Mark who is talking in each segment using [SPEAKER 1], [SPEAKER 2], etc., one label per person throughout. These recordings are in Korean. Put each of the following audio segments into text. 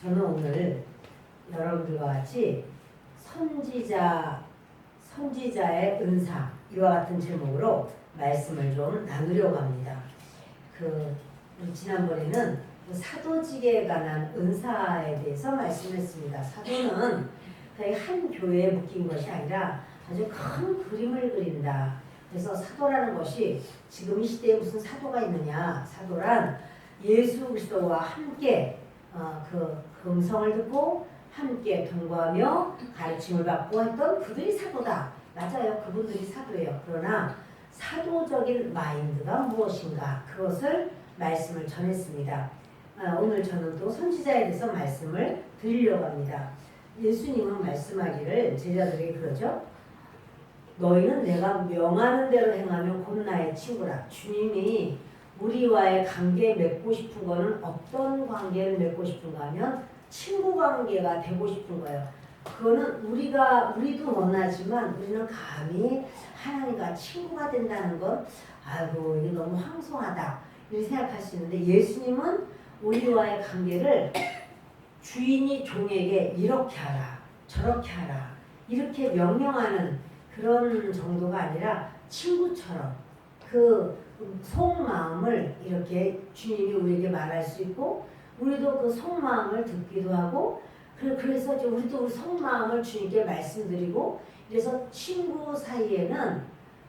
[SPEAKER 1] 저는 오늘 여러분들과 같이 선지자의 은사 이와 같은 제목으로 말씀을 좀 나누려고 합니다. 지난번에는 사도직에 관한 은사에 대해서 말씀했습니다. 사도는 거의 한 교회에 묶인 것이 아니라 아주 큰 그림을 그린다. 그래서 사도라는 것이 지금 이 시대에 무슨 사도가 있느냐? 사도란 예수 그리스도와 함께 그 음성을 듣고 함께 동거하며 가르침을 받고 했던 그들이 사도다. 맞아요. 그분들이 사도예요. 그러나 사도적인 마인드가 무엇인가? 그것을 말씀을 전했습니다. 오늘 저는 또 선지자에 대해서 말씀을 드리려고 합니다. 예수님은 말씀하기를 제자들에게 그러죠. 너희는 내가 명하는 대로 행하면 곧 나의 친구라. 주님이 우리와의 관계 맺고 싶은 거는 어떤 관계를 맺고 싶은가 하면 친구 관계가 되고 싶은 거예요. 그거는 우리도 원하지만 우리는 감히 하나님과 친구가 된다는 건 아이고 이게 너무 황송하다 이렇게 생각할 수 있는데 예수님은 우리와의 관계를 주인이 종에게 이렇게 하라 저렇게 하라 이렇게 명령하는 그런 정도가 아니라 친구처럼 그 속마음을 이렇게 주님이 우리에게 말할 수 있고 우리도 그 속마음을 듣기도 하고 그래서 이제 우리도 우리 속마음을 주님께 말씀드리고 그래서 친구 사이에는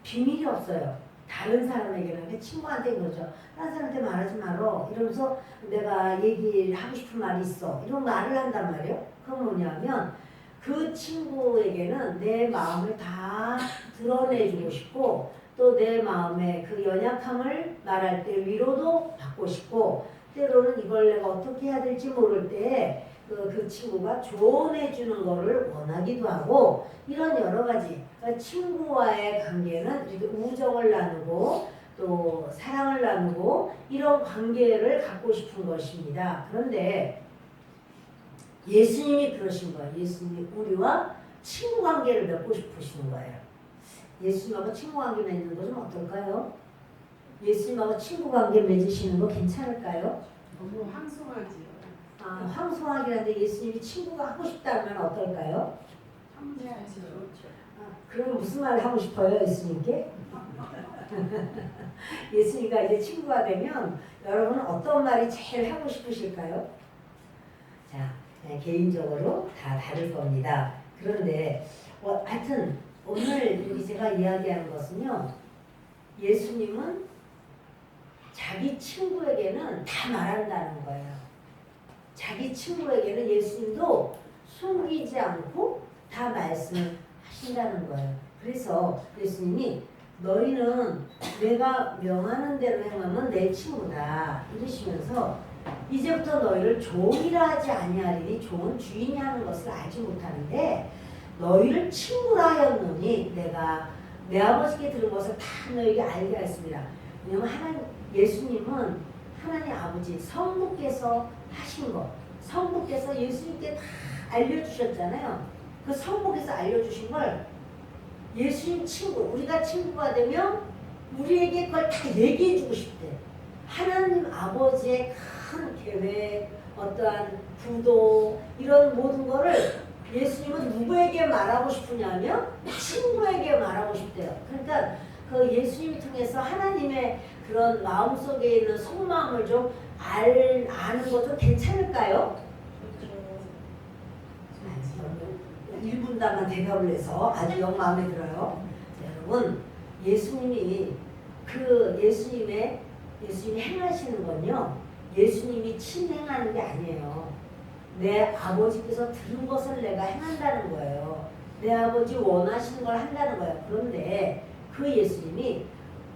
[SPEAKER 1] 비밀이 없어요. 다른 사람에게는 친구한테 그러죠. 다른 사람한테 말하지 말어 이러면서 내가 얘기를 하고 싶은 말이 있어 이런 말을 한단 말이에요. 그건 뭐냐면 그 친구에게는 내 마음을 다 드러내주고 싶고 또 내 마음의 그 연약함을 말할 때 위로도 받고 싶고 때로는 이걸 내가 어떻게 해야 될지 모를 때 그 친구가 조언해 주는 거를 원하기도 하고 이런 여러 가지 그러니까 친구와의 관계는 이렇게 우정을 나누고 또 사랑을 나누고 이런 관계를 갖고 싶은 것입니다. 그런데 예수님이 그러신 거예요. 예수님이 우리와 친구 관계를 맺고 싶으시는 거예요. 예수님하고 친구 관계 맺는 거 좀 어떨까요? 예수님하고 친구 관계 맺으시는 거 괜찮을까요?
[SPEAKER 2] 너무 황송하지요.
[SPEAKER 1] 황송하기라는데 예수님이 친구가 하고 싶다면 어떨까요?
[SPEAKER 2] 황제하시죠.
[SPEAKER 1] 그러면 무슨 말을 하고 싶어요, 예수님께? 예수님과 이제 친구가 되면 여러분은 어떤 말이 제일 하고 싶으실까요? 자, 개인적으로 다 다를 겁니다. 그런데 하여튼 오늘 제가 이야기하는 것은요. 예수님은 자기 친구에게는 다 말한다는 거예요. 자기 친구에게는 예수님도 숨기지 않고 다 말씀하신다는 거예요. 그래서 예수님이 너희는 내가 명하는 대로 행하면 내 친구다 이러시면서 이제부터 너희를 종이라 하지 아니하리니 종은 주인이 하는 것을 알지 못하는데 너희를 친구라 하였노니 내가 내 아버지께 들은 것을 다 너희에게 알게 하였습니다. 왜냐하면 예수님은 하나님 아버지 성부께서 하신 것 성부께서 예수님께 다 알려주셨잖아요. 그 성부께서 알려주신 걸 예수님 친구 우리가 친구가 되면 우리에게 그걸 다 얘기해주고 싶대. 하나님 아버지의 큰 계획 어떠한 구도 이런 모든 거를 예수님은 누구에게 말하고 싶으냐면 친구에게 말하고 싶대요. 그러니까 그 예수님을 통해서 하나님의 그런 마음속에 있는 속마음을 좀 아는 것도 괜찮을까요? 1분단만 대답을 해서 아주 영 마음에 들어요. 여러분 예수님이 예수님이 행하시는 건요. 예수님이 친행하는 게 아니에요. 내 아버지께서 들은 것을 내가 행한다는 거예요. 내 아버지 원하시는 걸 한다는 거예요. 그런데 그 예수님이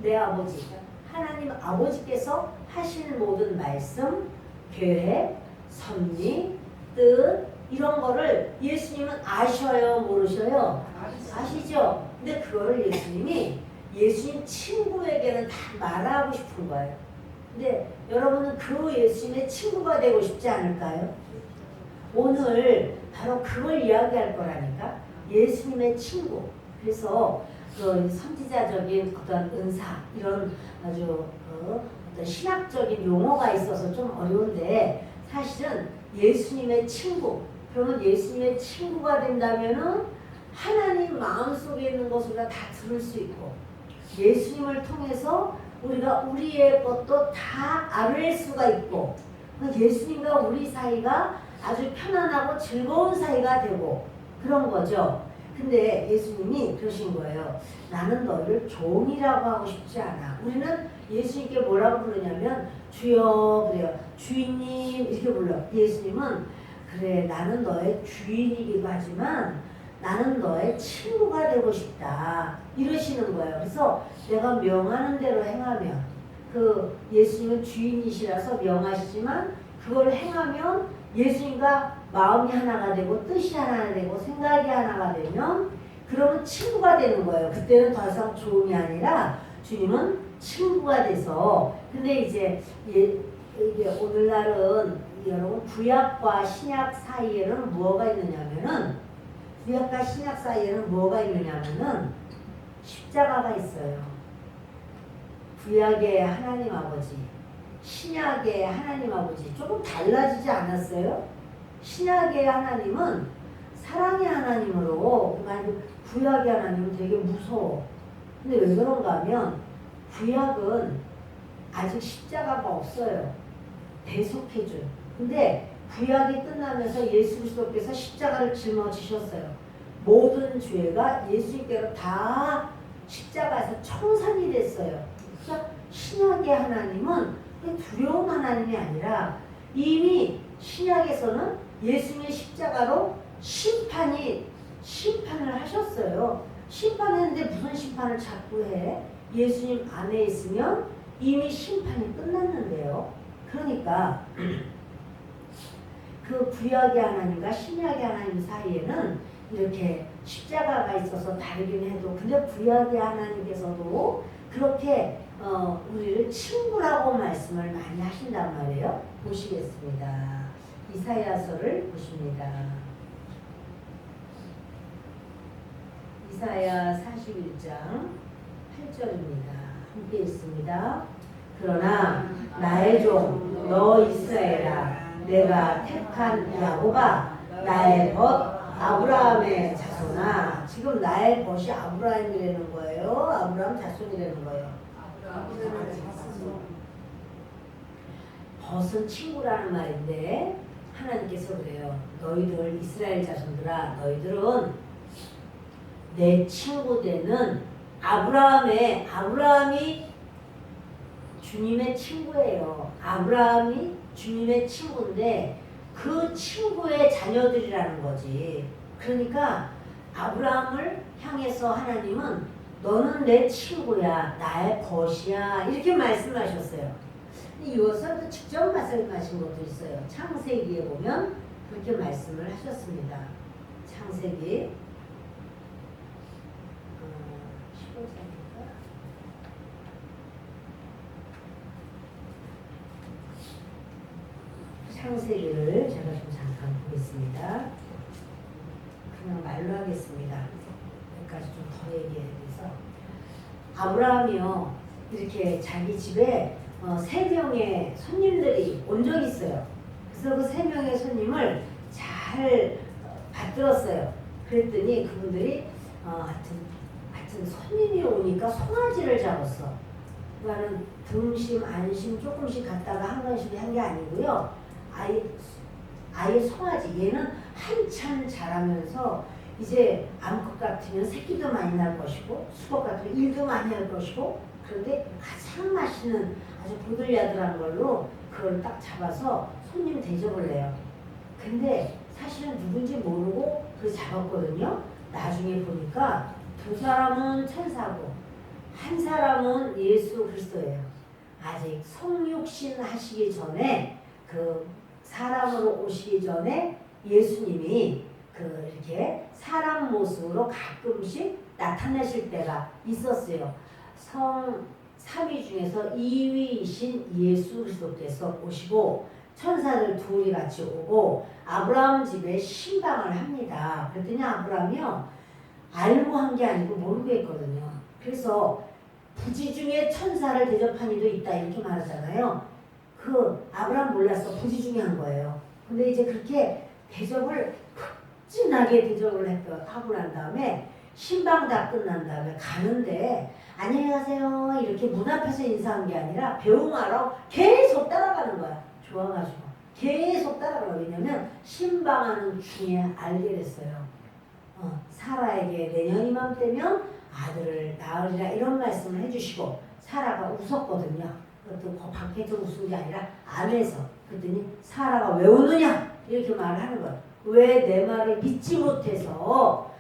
[SPEAKER 1] 내 아버지, 하나님 아버지께서 하시는 모든 말씀, 계획, 섭리, 뜻 이런 거를 예수님은 아셔요? 모르셔요? 아시죠? 근데 그거를 예수님이 예수님 친구에게는 다 말하고 싶은 거예요. 근데 여러분은 그 예수님의 친구가 되고 싶지 않을까요? 오늘 바로 그걸 이야기할 거라니까. 예수님의 친구. 그래서 그 선지자적인 어떤 은사 이런 아주 어떤 신학적인 용어가 있어서 좀 어려운데 사실은 예수님의 친구. 그러면 예수님의 친구가 된다면은 하나님 마음속에 있는 것을 다 들을 수 있고 예수님을 통해서 우리가 우리의 것도 다 알을 수가 있고 예수님과 우리 사이가 아주 편안하고 즐거운 사이가 되고 그런 거죠. 근데 예수님이 그러신 거예요. 나는 너를 종이라고 하고 싶지 않아. 우리는 예수님께 뭐라고 부르냐면 주여 그래요. 주인님 이렇게 불러. 예수님은 그래 나는 너의 주인이기도 하지만 나는 너의 친구가 되고 싶다 이러시는 거예요. 그래서 내가 명하는 대로 행하면 그 예수님은 주인이시라서 명하시지만 그걸 행하면 예수님과 마음이 하나가 되고 뜻이 하나가 되고 생각이 하나가 되면 그러면 친구가 되는 거예요. 그때는 더 이상 종이 아니라 주님은 친구가 돼서 근데 이제 이게 오늘날은 여러분 구약과 신약 사이에는 뭐가 있느냐면은 구약과 신약 사이에는 뭐가 있느냐면은 십자가가 있어요. 구약의 하나님 아버지, 신약의 하나님 아버지 조금 달라지지 않았어요? 신약의 하나님은 사랑의 하나님으로 구약의 하나님은 되게 무서워. 근데 왜 그런가 하면 구약은 아직 십자가가 없어요. 대속해준. 근데 구약이 끝나면서 예수 그리스도께서 십자가를 짊어지셨어요. 모든 죄가 예수님께로 다 십자가에서 청산이 됐어요. 그러니까 신약의 하나님은 두려운 하나님이 아니라 이미 신약에서는 예수님의 십자가로 심판을 하셨어요. 심판했는데 무슨 심판을 자꾸 해? 예수님 안에 있으면 이미 심판이 끝났는데요. 그러니까 그 구약의 하나님과 신약의 하나님 사이에는 이렇게 십자가가 있어서 다르긴 해도 근데 구약의 하나님께서도 그렇게 우리를 친구라고 말씀을 많이 하신단 말이에요. 보시겠습니다. 이사야서를 보십니다. 이사야 41장 8절입니다. 함께 읽습니다. 그러나 나의 종 너 이스라엘아 내가 택한 야곱아 나의 벗 아브라함의 자손아. 지금 나의 벗이 아브라함이라는 거예요. 아브라함 자손이라는 거예요. 벗은 친구라는 말인데 하나님께서 그래요. 너희들 이스라엘 자손들아 너희들은 내 친구 되는 아브라함이 주님의 친구예요. 아브라함이 주님의 친구인데 그 친구의 자녀들이라는 거지. 그러니까 아브라함을 향해서 하나님은 너는 내 친구야, 나의 벗이야 이렇게 말씀하셨어요. 이것을 직접 말씀하신 것도 있어요. 창세기에 보면 그렇게 말씀을 하셨습니다. 창세기 15장인가? 창세기를 제가 좀 잠깐 보겠습니다. 그냥 말로 하겠습니다. 여기까지 좀 더 얘기해야 돼서 아브라함이요 이렇게 자기 집에 3명의 손님들이 온 적이 있어요. 그래서 그 3명의 손님을 잘 받들었어요. 그랬더니 그분들이 하여튼 손님이 오니까 송아지를 잡았어. 그러니까는 등심, 안심 조금씩 갖다가 한 번씩 한 게 아니고요. 아예 송아지. 얘는 한참 자라면서 이제 암컷 같으면 새끼도 많이 날 것이고 수컷 같으면 일도 많이 할 것이고 그런데 가장 맛있는 아주 보들야들한 걸로 그걸 딱 잡아서 손님 대접을 해요. 근데 사실은 누군지 모르고 그걸 잡았거든요. 나중에 보니까 두 사람은 천사고 한 사람은 예수 그리스도예요. 아직 성육신 하시기 전에 그 사람으로 오시기 전에 예수님이 이렇게 사람 모습으로 가끔씩 나타나실 때가 있었어요. 성 3위 중에서 2위이신 예수 그리스도께서 오시고 천사들 둘이 같이 오고 아브라함 집에 신방을 합니다. 그랬더니 아브라함이요 알고 한 게 아니고 모르고 했거든요. 그래서 부지 중에 천사를 대접한 이도 있다 이렇게 말하잖아요. 그 그 아브라함 몰랐어. 부지중요한 거예요. 근데 이제 그렇게 대접을 진하게 대접을 하고 난 다음에 신방 다 끝난 다음에 가는데 안녕히 가세요 이렇게 문 앞에서 인사한 게 아니라 배웅하러 계속 따라가는 거야. 좋아가지고 계속 따라가요. 왜냐면 신방하는 중에 알게 됐어요. 사라에게 내년 이맘때면 아들을 낳으리라 이런 말씀을 해주시고 사라가 웃었거든요. 그것도 그 밖에서 웃은 게 아니라 안에서. 그랬더니 사라가 왜 웃느냐 이렇게 말을 하는 거야. 왜 내 말을 믿지 못해서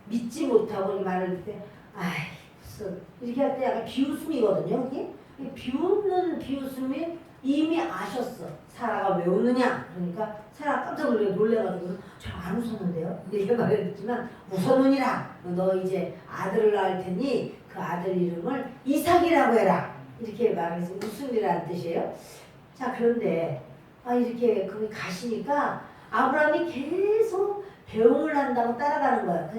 [SPEAKER 1] 믿지 못하고 이 말을 듣때 아이 무슨 이렇게 할 때 약간 비웃음이거든요. 이게 비웃는 비웃음이 이미 아셨어. 사라가 왜 웃느냐 그러니까 사라가 깜짝 놀래가지고 저 안 웃었는데요 이렇게 말했지만 웃었느니라 너 이제 아들을 낳을 테니 그 아들 이름을 이삭이라고 해라 이렇게 말해서 웃음이라는 뜻이에요. 자 그런데 이렇게 거기 가시니까 아브라함이 계속 배웅을 한다고 따라가는 거야.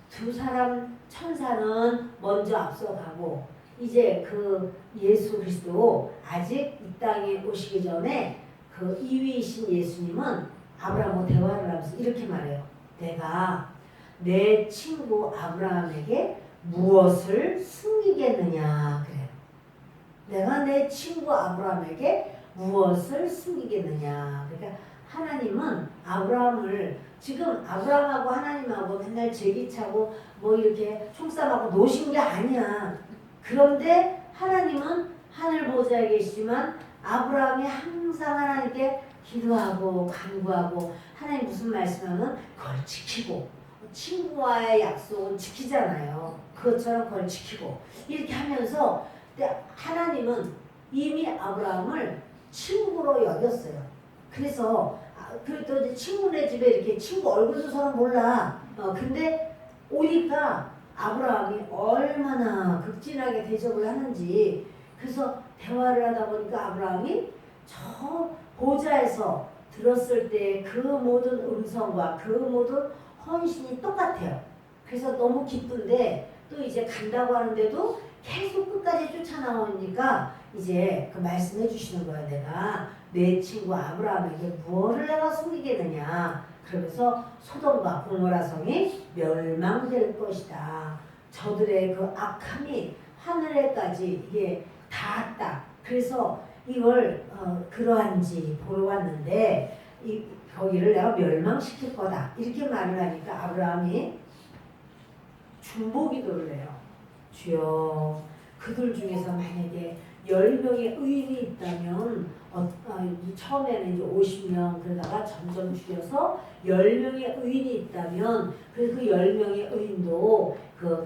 [SPEAKER 1] 두 사람 천사는 먼저 앞서가고 이제 그 예수 그리스도 아직 이 땅에 오시기 전에 그 2위이신 예수님은 아브라함과 대화를 하면서 이렇게 말해요. 내가 내 친구 아브라함에게 무엇을 숨기겠느냐 그래요. 내가 내 친구 아브라함에게 무엇을 숨기겠느냐. 그러니까 하나님은 아브라함을 지금 아브라함하고 하나님하고 맨날 제기차고 뭐 이렇게 총싸움하고 노신 게 아니야. 그런데 하나님은 하늘 보좌에 계시지만 아브라함이 항상 하나님께 기도하고 간구하고 하나님 무슨 말씀하면 그걸 지키고 친구와의 약속은 지키잖아요. 그것처럼 그걸 지키고 이렇게 하면서 하나님은 이미 아브라함을 친구로 여겼어요. 그래서 그래도 이제 친구네 집에 이렇게 친구 얼굴도 서로 몰라. 근데 오니까 아브라함이 얼마나 극진하게 대접을 하는지 그래서 대화를 하다 보니까 아브라함이 저 보좌에서 들었을 때 그 모든 음성과 그 모든 헌신이 똑같아요. 그래서 너무 기쁜데 또 이제 간다고 하는데도 계속 끝까지 쫓아나오니까 이제 그 말씀해 주시는 거예요. 내가 내 친구 아브라함에게 무엇을 내가 숨기겠느냐. 그러면서 소돔과 고모라 성이 멸망될 것이다. 저들의 그 악함이 하늘에까지 이게 닿았다. 그래서 이걸 그러한지 보러 왔는데 거기를 내가 멸망시킬 거다. 이렇게 말을 하니까 아브라함이 중보기도를 해요. 주여 그들 중에서 만약에 10명의 의인이 있다면 처음에는 이제 50명 그러다가 점점 줄여서 10명의 의인이 있다면 그 10명의 의인도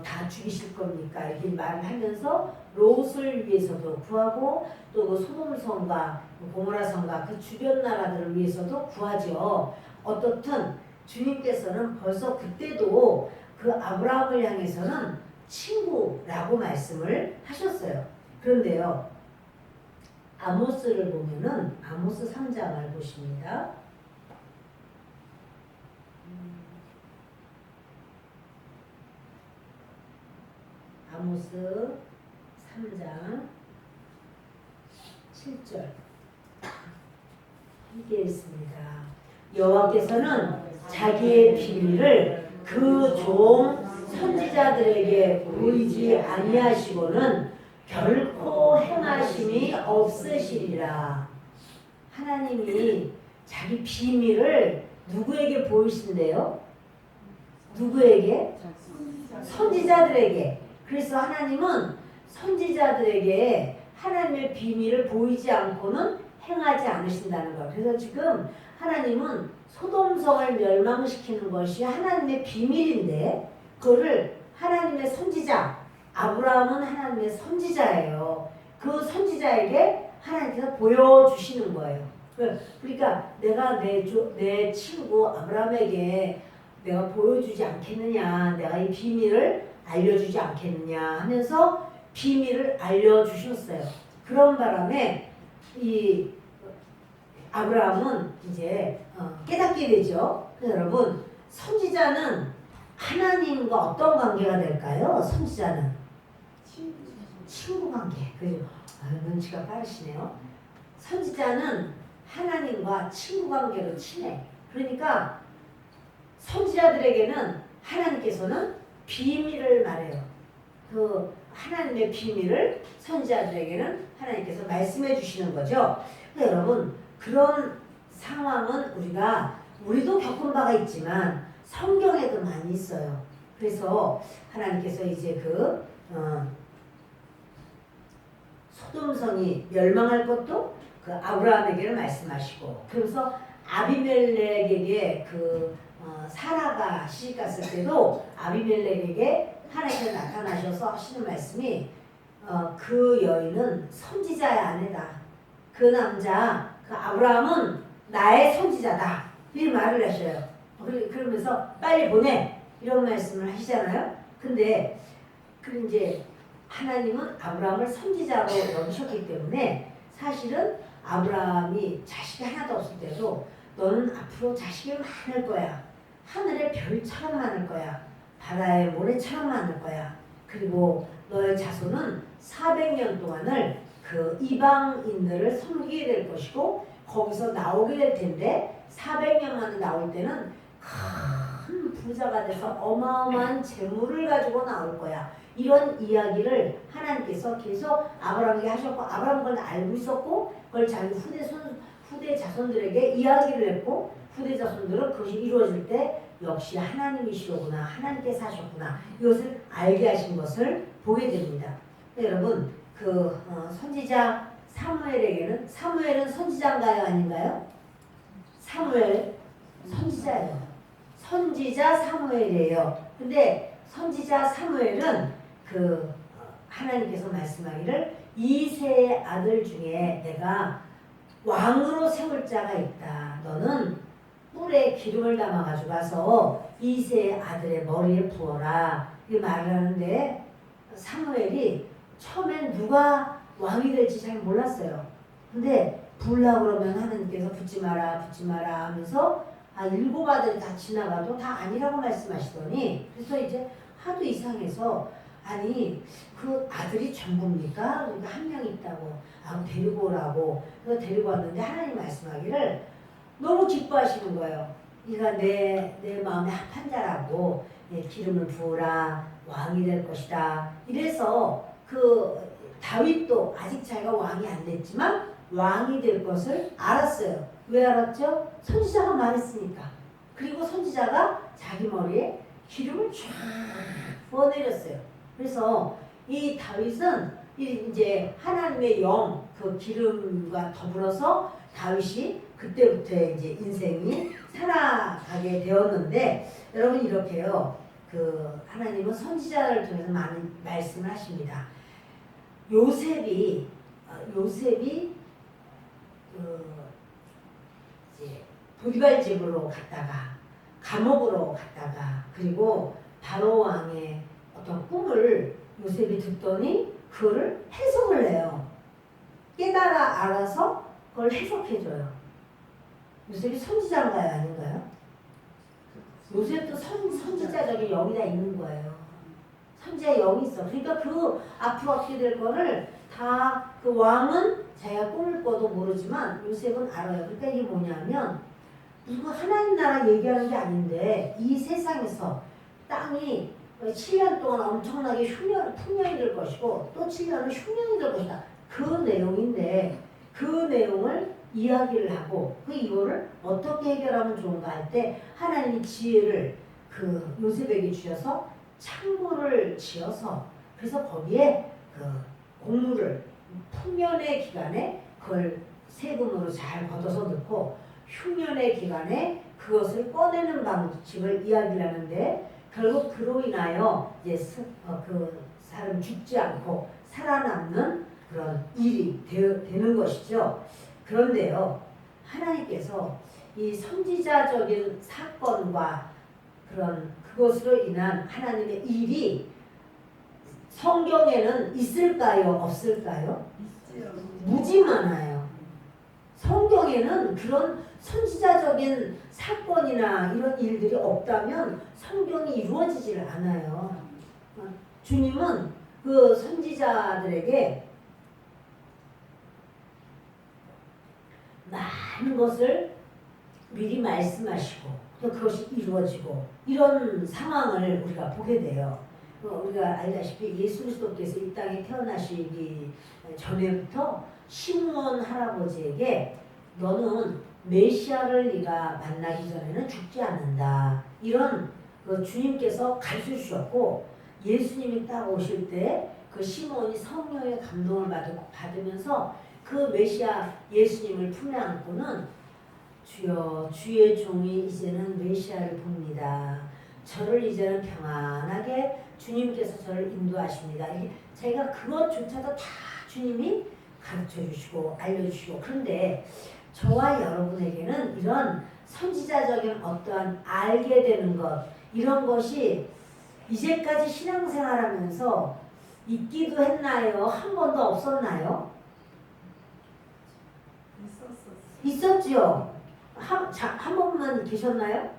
[SPEAKER 1] 다 죽이실 겁니까? 이렇게 말을 하면서 롯을 위해서도 구하고 또 그 소돔성과 고모라 성과 그 주변 나라들을 위해서도 구하죠. 어떻든 주님께서는 벌써 그때도 그 아브라함을 향해서는 친구라고 말씀을 하셨어요. 그런데요. 아모스를 보면은 아모스 3장을 보십니다. 아모스 3장 7절 함께 읽습니다. 여호와께서는 자기의 비밀을 그 종 선지자들에게 보이지 아니하시고는 결코 행하심이 없으시리라. 하나님이 자기 비밀을 누구에게 보이신대요? 누구에게? 선지자들에게. 그래서 하나님은 선지자들에게 하나님의 비밀을 보이지 않고는 행하지 않으신다는 거예요. 그래서 지금 하나님은 소돔성을 멸망시키는 것이 하나님의 비밀인데 그거를 하나님의 선지자 아브라함은 하나님의 선지자예요. 그 선지자에게 하나님께서 보여주시는 거예요. 그러니까 내가 내 친구 아브라함에게 내가 보여주지 않겠느냐, 내가 이 비밀을 알려주지 않겠느냐 하면서 비밀을 알려주셨어요. 그런 바람에 이 아브라함은 이제 깨닫게 되죠. 여러분 선지자는 하나님과 어떤 관계가 될까요? 선지자는 친구 관계. 그죠? 눈치가 빠르시네요. 선지자는 하나님과 친구 관계로 친해. 그러니까 선지자들에게는 하나님께서는 비밀을 말해요. 그 하나님의 비밀을 선지자들에게는 하나님께서 말씀해 주시는 거죠. 그러니까 여러분 그런 상황은 우리도 겪은 바가 있지만 성경에도 많이 있어요. 그래서 하나님께서 이제 소돔성이 멸망할 것도 그 아브라함에게는 말씀하시고, 그래서 아비멜렉에게 사라가 시집갔을 때도 아비멜렉에게 하나님께서 나타나셔서 하시는 말씀이 그 여인은 선지자의 아내다. 그 남자 그 아브라함은 나의 선지자다. 이 말을 하셔요. 그러면서 빨리 보내 이런 말씀을 하시잖아요. 근데 이제 하나님은 아브라함을 선지자로 여기셨기 때문에 사실은 아브라함이 자식이 하나도 없을 때도 너는 앞으로 자식이 많을 거야. 하늘의 별처럼 많을 거야. 바다의 모래처럼 많을 거야. 그리고 너의 자손은 400년 동안을 그 이방인들을 섬기게 될 것이고 거기서 나오게 될 텐데 400년 만에 나올 때는 큰 부자가 돼서 어마어마한 재물을 가지고 나올 거야. 이런 이야기를 하나님께서 계속 아브라함에게 하셨고 아브라함은 그걸 알고 있었고 그걸 자기 후대 자손들에게 이야기를 했고 후대 자손들은 그것이 이루어질 때 역시 하나님이시로구나 하나님께서 하셨구나 이것을 알게 하신 것을 보게 됩니다. 여러분 선지자 사무엘은 선지자인가요 아닌가요? 사무엘 선지자예요. 선지자 사무엘이에요. 근데 선지자 사무엘은 하나님께서 말씀하기를 이새의 아들 중에 내가 왕으로 세울 자가 있다. 너는 뿔에 기름을 담아 가지고 가서 이새의 아들의 머리에 부어라. 이 말을 하는데 사무엘이 처음엔 누가 왕이 될지 잘 몰랐어요. 근데 부으려고 그러면 하나님께서 붙지 마라 하면서 7 아들이 다 지나가도 다 아니라고 말씀하시더니 그래서 이제 하도 이상해서 아니 그 아들이 전부입니까? 그러니까 한 명 있다고 데리고 오라고 그래서 데리고 왔는데 하나님 말씀하기를 너무 기뻐하시는 거예요. 네가 내 마음에 합한 자라고 기름을 부으라 왕이 될 것이다. 이래서 다윗도 아직 자기가 왕이 안 됐지만 왕이 될 것을 알았어요. 왜 알았죠? 선지자가 말했으니까. 그리고 선지자가 자기 머리에 기름을 쫙 부어내렸어요. 그래서 이 다윗은 이제 하나님의 그 기름과 더불어서 다윗이 그때부터 이제 인생이 살아가게 되었는데 여러분 이렇게요. 하나님은 선지자를 통해서 많은 말씀을 하십니다. 요셉이 이제 보디발 집으로 갔다가 감옥으로 갔다가 그리고 바로 왕의 어떤 꿈을 요셉이 듣더니 그거를 해석을 해요. 깨달아 알아서 그걸 해석해줘요. 요셉이 선지자인가요 아닌가요? 요셉도 선지자적인 영이 다 있는 거예요. 선지자의 영이 있어. 그러니까 앞으로 어떻게 될 거를 다 왕은 자기가 꿈을 꿔도 모르지만 요셉은 알아요. 그러니까 이게 뭐냐면 누구 하나님 나라 얘기하는 게 아닌데 이 세상에서 땅이 7년 동안 엄청나게 풍년이 될 것이고 또 7년은 흉년이 될 것이다. 그 내용인데 그 내용을 이야기를 하고 이거를 어떻게 해결하면 좋은가 할 때 하나님이 지혜를 요셉에게 주셔서 창고를 지어서 그래서 거기에 곡물을 풍년의 기간에 그걸 세금으로 잘 걷어서 넣고 흉년의 기간에 그것을 꺼내는 방식을 이야기를 하는데 결국 그로 인하여 이제 사람 죽지 않고 살아남는 그런 일이 되는 것이죠. 그런데요, 하나님께서 이 선지자적인 사건과 그것으로 인한 하나님의 일이 성경에는 있을까요? 없을까요?
[SPEAKER 2] 있어요.
[SPEAKER 1] 무지 많아요. 성경에는 그런 선지자적인 사건이나 이런 일들이 없다면 성경이 이루어지질 않아요. 주님은 그 선지자들에게 많은 것을 미리 말씀하시고 또 그것이 이루어지고 이런 상황을 우리가 보게 돼요. 우리가 알다시피 예수 그리스도께서 이 땅에 태어나시기 전에부터 시므온 할아버지에게 너는 메시아를 네가 만나기 전에는 죽지 않는다. 이런 주님께서 가르쳐 주셨고 예수님이 딱 오실 때 그 시므온이 성령의 감동을 받으면서 그 메시아 예수님을 품에 안고는 주여 주의 종이 이제는 메시아를 봅니다. 저를 이제는 평안하게 주님께서 저를 인도하십니다. 제가 그것조차도 다 주님이 가르쳐 주시고 알려주시고 그런데 저와 여러분에게는 이런 선지자적인 어떠한 알게 되는 것 이런 것이 이제까지 신앙생활하면서 있기도 했나요? 한 번도 없었나요? 있었지요. 한 번만 계셨나요?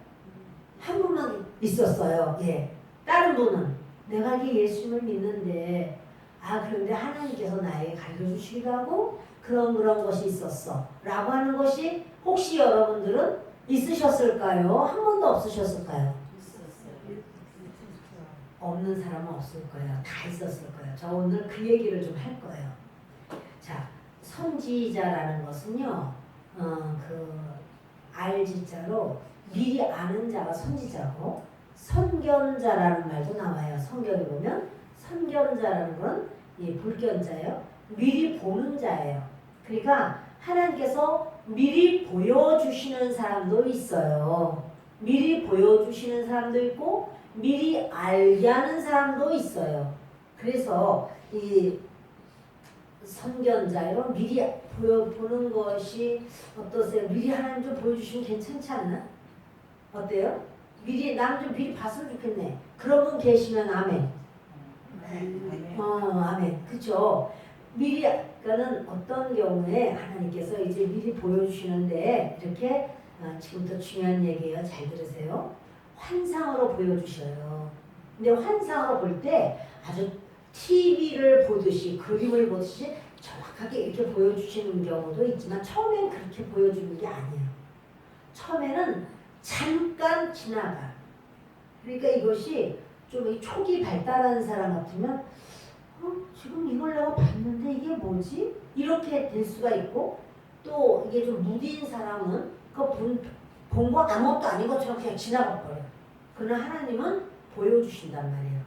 [SPEAKER 1] 한 번만 있었어요. 예. 다른 분은 내가 이게 예수님을 믿는데 그런데 하나님께서 나에게 가르쳐 주시기도 하고 그런 것이 있었어 라고 하는 것이 혹시 여러분들은 있으셨을까요? 한 번도 없으셨을까요? 없는 사람은 없을 거예요. 다 있었을 거예요. 저 오늘 그 얘기를 좀 할 거예요. 자, 선지자라는 것은요, 그 알지자로 미리 아는 자가 선지자고 선견자라는 말도 나와요. 성경에 보면 선견자라는 건 불견자예요. 미리 보는 자예요. 그러니까 하나님께서 미리 보여주시는 사람도 있어요. 미리 보여주시는 사람도 있고 미리 알게 하는 사람도 있어요. 그래서 이 선견자로 미리 보여보는 것이 어떠세요? 미리 하나님 좀 보여주시면 괜찮지 않나? 어때요? 남 좀 미리 봤으면 좋겠네. 그런 분 계시면 아멘. 아멘. 그쵸? 미리, 그러니까는 어떤 경우에 하나님께서 이제 미리 보여주시는데 이렇게 지금부터 중요한 얘기예요. 잘 들으세요. 환상으로 보여주셔요. 근데 환상으로 볼 때 아주 TV를 보듯이 그림을 보듯이 정확하게 이렇게 보여주시는 경우도 있지만 처음엔 그렇게 보여주는 게 아니에요. 처음에는 잠깐 지나가. 그러니까 이것이 좀 초기 발달하는 사람 같으면 지금 이걸 내가 봤는데 이게 뭐지? 이렇게 될 수가 있고 또 이게 좀 무디인 사람은 그거 본 거 아무것도 아닌 것처럼 그냥 지나가 버려요. 그러나 하나님은 보여주신단 말이에요.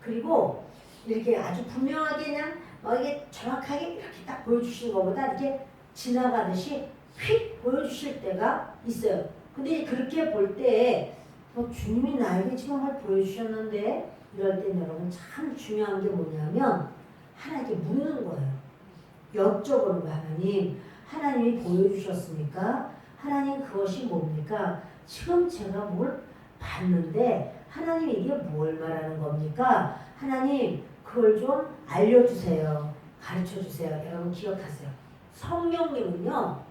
[SPEAKER 1] 그리고 이렇게 아주 분명하게 그냥 이게 정확하게 이렇게 딱 보여주시는 것보다 이렇게 지나가듯이 휙 보여주실 때가 있어요. 근데 그렇게 볼 때 주님이 나에게 지금 뭘 보여주셨는데 이럴 때 여러분 참 중요한 게 뭐냐면 하나님께 묻는 거예요. 여쭤보는 거예요. 하나님이 보여주셨습니까? 하나님 그것이 뭡니까? 지금 제가 뭘 봤는데 하나님 이게 뭘 말하는 겁니까? 하나님 그걸 좀 알려주세요. 가르쳐주세요. 여러분 기억하세요. 성령님은요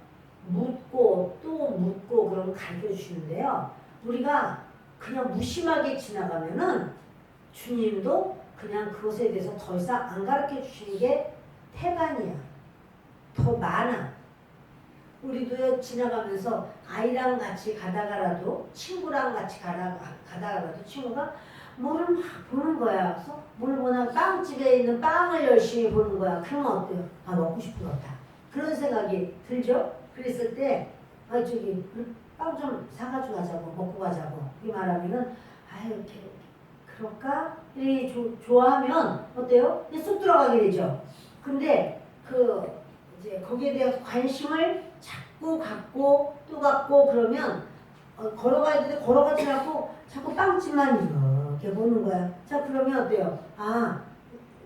[SPEAKER 1] 묻고 또 묻고 그러면 가르쳐주시는데요. 우리가 그냥 무심하게 지나가면은 주님도 그냥 그것에 대해서 더 이상 안 가르쳐 주시는 게 태반이야. 더 많아. 우리도 지나가면서 아이랑 같이 가다가라도 친구랑 같이 가다가라도 친구가 뭐를 막 보는 거야. 그래서 뭘 보나 빵집에 있는 빵을 열심히 보는 거야. 그러면 어때요? 먹고 싶어졌다. 그런 생각이 들죠? 그랬을 때 저기 빵 좀 사가지고 가자고 먹고 가자고 이 말하면은 이렇게 그럴까? 이 좋아하면 어때요? 쑥 들어가게 되죠. 근데 이제 거기에 대해서 관심을 자꾸 갖고 또 갖고 그러면 걸어가야 되는데 걸어가지 않고 자꾸 빵집만 이렇게 보는 거야. 자 그러면 어때요?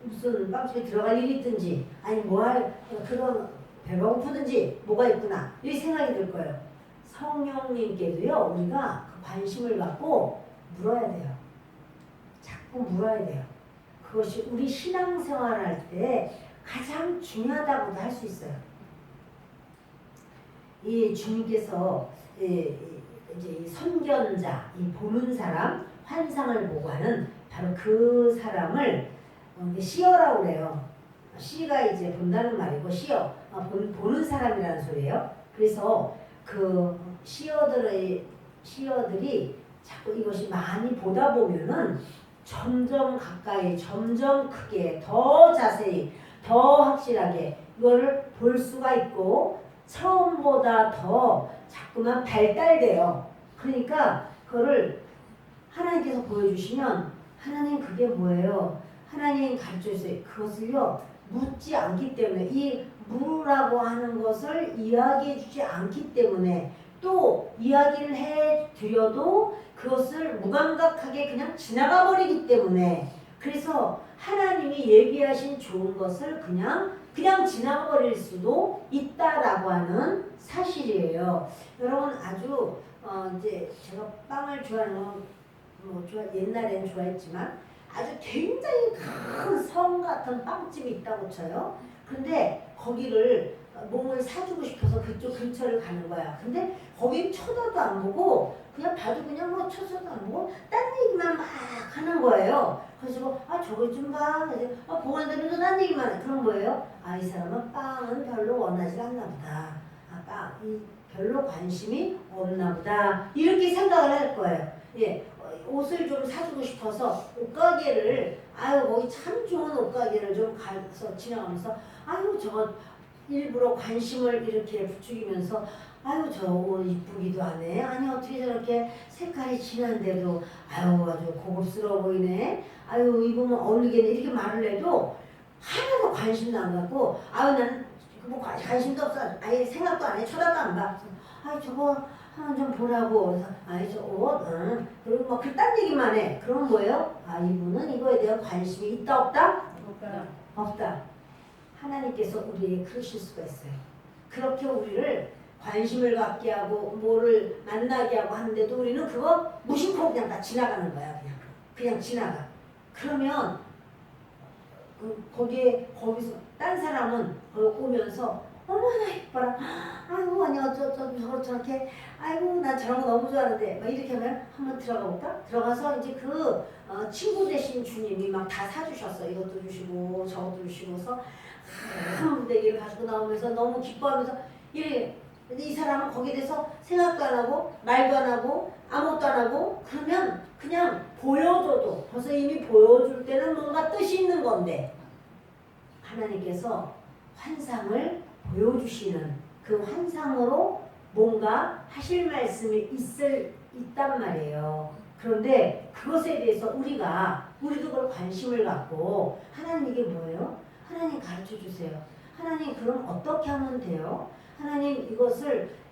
[SPEAKER 1] 무슨 빵집에 들어갈 일이 있든지 아니 그런 배가 고프든지 뭐가 있구나 이 생각이 들 거예요. 성령님께도요 우리가 그 관심을 갖고 물어야 돼요. 자꾸 물어야 돼요. 그것이 우리 신앙생활할 때 가장 중요하다고도 할 수 있어요. 이 주님께서 이제 이 선견자, 이 보는 사람, 환상을 보고 하는 바로 그 사람을 시어라고 그래요. 시가 이제 본다는 말이고 시어, 보는 사람이라는 소리예요. 그래서 그 시어들이 자꾸 이것이 많이 보다 보면은 점점 가까이, 점점 크게, 더 자세히, 더 확실하게 이거를 볼 수가 있고 처음보다 더 자꾸만 발달돼요. 그러니까 그거를 하나님께서 보여주시면 하나님 그게 뭐예요? 하나님 가르쳐주세요. 그것을요 묻지 않기 때문에 이 물으라고 하는 것을 이야기해 주지 않기 때문에 또 이야기를 해드려도 그것을 무감각하게 그냥 지나가 버리기 때문에 그래서 하나님이 얘기하신 좋은 것을 그냥 지나가 버릴 수도 있다라고 하는 사실이에요. 여러분 아주 이제 제가 빵을 좋아하는 건 뭐 옛날엔 좋아했지만 아주 굉장히 큰 성 같은 빵집이 있다고 쳐요. 근데 거기를 몸을 사주고 싶어서 그쪽 근처를 가는 거야. 근데 거기 쳐다도 안 보고 그냥 봐도 그냥 뭐 쳐다도 안 보고 딴 얘기만 막 하는 거예요. 그래서 저걸 좀 봐. 그래서 보관대로도 딴 얘기만 해. 그런 거예요. 이 사람은 빵은 별로 원하지 않나 보다. 빵이 별로 관심이 없나 보다. 이렇게 생각을 할 거예요. 예. 옷을 좀 사주고 싶어서 옷가게를 거기 참 좋은 옷가게를 좀 가서 지나가면서 저거 일부러 관심을 이렇게 부추기면서 저 옷 이쁘기도 하네. 아니 어떻게 저렇게 색깔이 진한데도 아주 고급스러워 보이네. 입으면 어울리겠네. 이렇게 말을 해도 하나도 관심도 안 갖고 나는 뭐 관심도 없어. 아예 생각도 안 해. 쳐다도 안 봐. 저거 좀 보라고. 그래서 저 옷, 그리고 막 그딴 얘기만 해. 그럼 뭐예요? 이분은 이거에 대한 관심이 있다 없다? 없다. 하나님께서 우리에게 그러실 수가 있어요. 그렇게 우리를 관심을 갖게 하고 뭐를 만나게 하고 하는데도 우리는 그거 무심코 그냥 다 지나가는 거야. 그냥 지나가. 그러면 거기서 딴 사람은 오면서 어머나 이뻐라. 아니 저렇게 나 저런 거 너무 좋아하는데 막 이렇게 하면 한번 들어가 볼까? 들어가서 이제 그 친구 되신 주님이 막 다 사주셨어. 이것도 주시고 저것도 주시고서 한 문대기를 가지고 나오면서 너무 기뻐하면서 이래. 근데 이 사람은 거기에 대해서 생각도 안 하고 말도 안 하고 아무것도 안 하고 그러면 그냥 보여줘도 벌써 이미 보여줄 때는 뭔가 뜻이 있는 건데 하나님께서 환상을 보여주시는 그 환상으로 뭔가 하실 말씀이 있단 말이에요. 그런데 그것에 대해서 우리도 그걸 관심을 갖고 하나님 이게 뭐예요? 하나님 가르쳐 주세요. 하나님 그럼 어떻게 하면 돼요? 하나님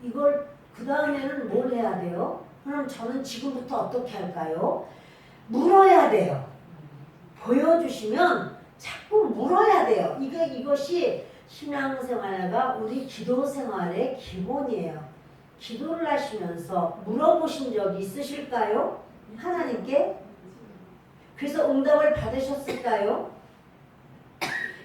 [SPEAKER 1] 이걸 그 다음에는 뭘 해야 돼요? 그럼 저는 지금부터 어떻게 할까요? 물어야 돼요. 보여주시면 자꾸 물어야 돼요. 이것이 신앙생활과 우리 기도생활의 기본이에요. 기도를 하시면서 물어보신 적이 있으실까요? 하나님께? 그래서 응답을 받으셨을까요?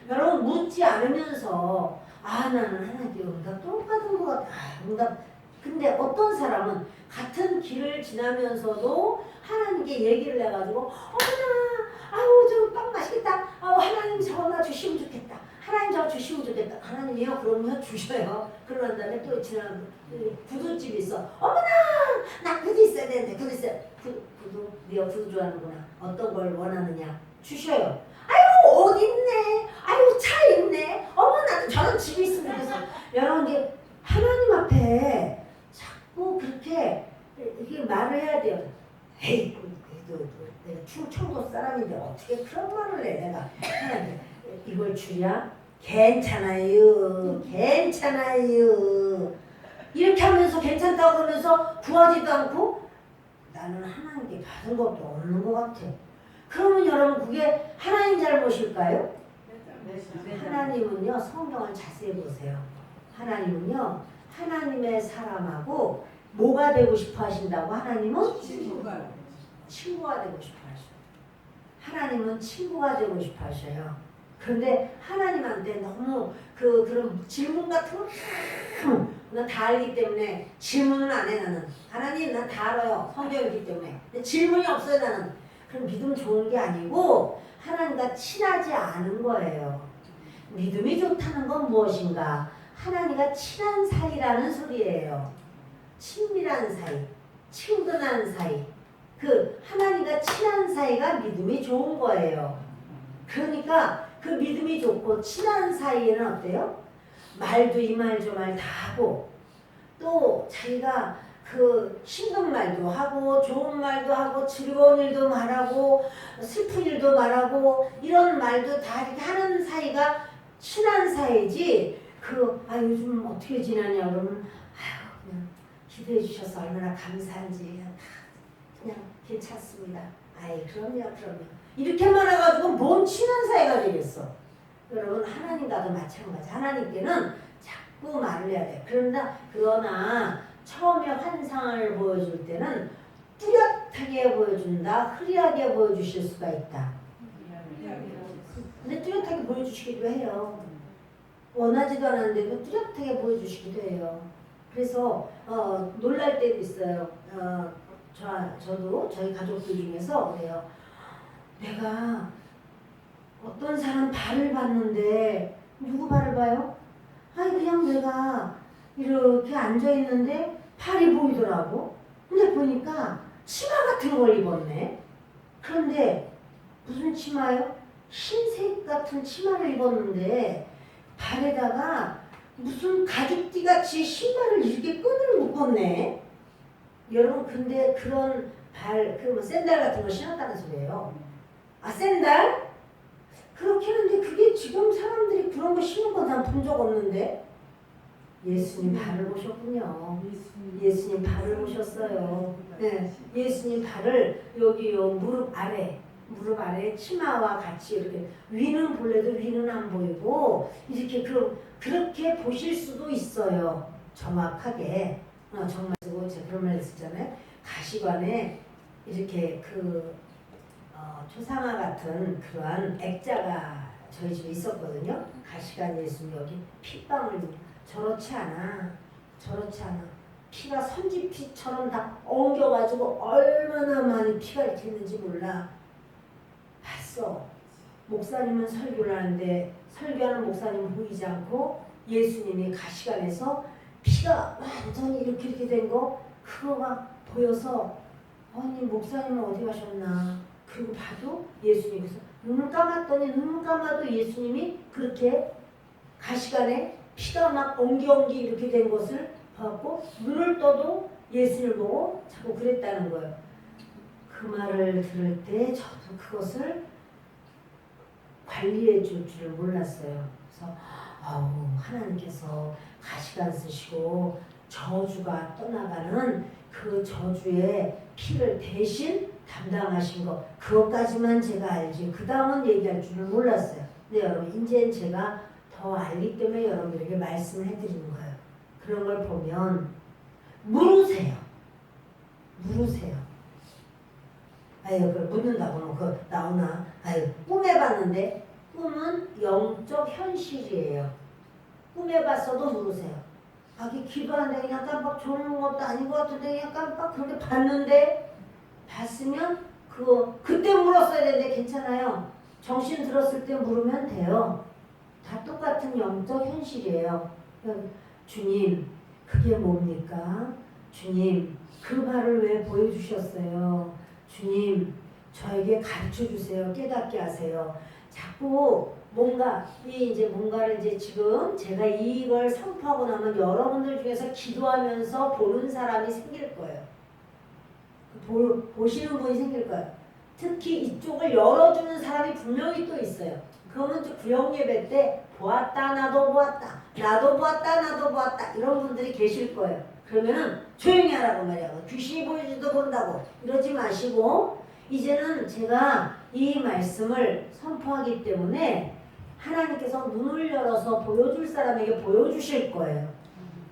[SPEAKER 1] 여러분 묻지 않으면서 나는 하나님께 응답 또 받은 것 같아. 근데 어떤 사람은 같은 길을 지나면서도 하나님께 얘기를 해가지고 어머나 저 빵 맛있겠다. 하나님 저거 나 주시면 좋겠다. 하나님 저거 주시면 좋겠다. 하나님이요? 그러면 주셔요. 그러는 다음에 또 지나가면 구두집이 있어. 어머나 나 구두 있어야 되는데 구두 있어요. 구두 네가 구두 좋아하는구나. 어떤 걸 원하느냐 주셔요. 옷 있네. 차 있네. 나도 저런 집이 있으면 좋겠어. 여러분 이게 하나님 앞에 자꾸 그렇게 이렇게 말을 해야 돼요. 에이 내가 충청도 사람인데 어떻게 그런 말을 해. 내가 하나님 이걸 주랴? 괜찮아요. 이렇게 하면서 괜찮다고 그러면서 구하지도 않고 나는 하나님께 받은 것도 없는 것 같아. 그러면 여러분 그게 하나님 잘못일까요? 하나님은요 성경을 자세히 보세요. 하나님은요 하나님의 사람하고 뭐가 되고 싶어 하신다고? 하나님은 친구가 되고 싶어 하셔요. 하나님은 친구가 되고 싶어 하셔요. 그런데 하나님한테 너무 그런 질문 같은 거 나 다 알기 때문에 질문은 안 해. 나는 하나님 난 다 알아요. 성경이기 때문에. 근데 질문이 없어요. 나는. 그럼 믿음 좋은 게 아니고 하나님과 친하지 않은 거예요. 믿음이 좋다는 건 무엇인가? 하나님과 친한 사이라는 소리예요. 친밀한 사이, 친근한 사이, 그 하나님과 친한 사이가 믿음이 좋은 거예요. 그러니까 그 믿음이 좋고 친한 사이에는 어때요? 말도 이 말 저 말 다 하고 또 자기가 그 힘든 말도 하고 좋은 말도 하고 즐거운 일도 말하고 슬픈 일도 말하고 이런 말도 다 이렇게 하는 사이가 친한 사이지. 요즘 어떻게 지내냐 그러면 그냥 기도해 주셔서 얼마나 감사한지 그냥 괜찮습니다. 그럼요. 이렇게 말해가지고 뭔 친한 사이가 되겠어. 여러분 하나님과도 마찬가지. 하나님께는 자꾸 말을 해야 돼. 그러나 처음에 환상을 보여줄 때는 뚜렷하게 보여준다. 흐리하게 보여주실 수가 있다. 근데 뚜렷하게 보여주시기도 해요. 원하지도 않았는데도 뚜렷하게 보여주시기도 해요. 그래서 놀랄 때도 있어요. 저도 저희 가족들 중에서 그래요. 내가 어떤 사람 발을 봤는데 누구 발을 봐요? 그냥 내가 이렇게 앉아있는데 팔이 보이더라고. 근데 보니까 치마 같은 걸 입었네. 그런데 무슨 치마요? 흰색 같은 치마를 입었는데 발에다가 무슨 가죽띠같이 신발을 이렇게 끈을 묶었네. 여러분 근데 그런 샌들 같은 거 신었다는 소리예요. 샌들? 그렇게 하는데 그게 지금 사람들이 그런 거 신는 거 난 본 적 없는데. 예수님 발을 보셨군요. 예수님 발을 보셨어요. 네, 예수님 발을 여기 무릎 아래 치마와 같이 이렇게 위는 볼래도 위는 안 보이고 이렇게 그렇게 보실 수도 있어요. 정확하게. 정말 제가 그런 말 했었잖아요. 가시관에 이렇게 초상화 같은 그러한 액자가 저희 집에 있었거든요. 가시관 예수님 여기 핏방울 저렇지 않아. 피가 선지피처럼 다 엉겨가지고 얼마나 많이 피가 이렇게 있는지 몰라. 봤어. 목사님은 설교를 하는데 설교하는 목사님은 보이지 않고 예수님이 가시관에서 피가 완전히 이렇게 된 거 그거가 보여서 아니 목사님은 어디 가셨나. 그리고 봐도 예수님께서 눈을 감았더니 눈을 감아도 예수님이 그렇게 가시관에 피가 막 엉기 이렇게 된 것을 봤고 눈을 떠도 예수를 보고 자꾸 그랬다는 거예요. 그 말을 들을 때 저도 그것을 관리해 줄 줄을 몰랐어요. 그래서 하나님께서 가시관 쓰시고 저주가 떠나가는 그 저주의 피를 대신 담당하신 것 그것까지만 제가 알지 그 다음은 얘기할 줄을 몰랐어요. 근데 여러분 이제 제가 더 알기 때문에 여러분들에게 말씀을 해드리는 거예요. 그런 걸 보면 물으세요. 그걸 묻는다고 나오나? 꿈에 봤는데 꿈은 영적 현실이에요. 꿈에 봤어도 물으세요. 기도하는데 그냥 깜빡 조는 것도 아닌 것 같은데 그냥 깜빡 그렇게 봤는데 봤으면 그때 물었어야 되는데 괜찮아요. 정신 들었을 때 물으면 돼요. 다 똑같은 영적 현실이에요. 주님 그게 뭡니까? 주님 그 발을 왜 보여주셨어요? 주님 저에게 가르쳐주세요. 깨닫게 하세요. 자꾸 뭔가를 지금 제가 이걸 선포하고 나면 여러분들 중에서 기도하면서 보는 사람이 생길 거예요. 보시는 분이 생길 거예요. 특히 이쪽을 열어주는 사람이 분명히 또 있어요. 그러면 구역 예배 때 보았다 나도 보았다 이런 분들이 계실 거예요. 그러면은 조용히 하라고 말이야. 귀신이 보이지도 본다고 이러지 마시고 이제는 제가 이 말씀을 선포하기 때문에 하나님께서 눈을 열어서 보여줄 사람에게 보여주실 거예요.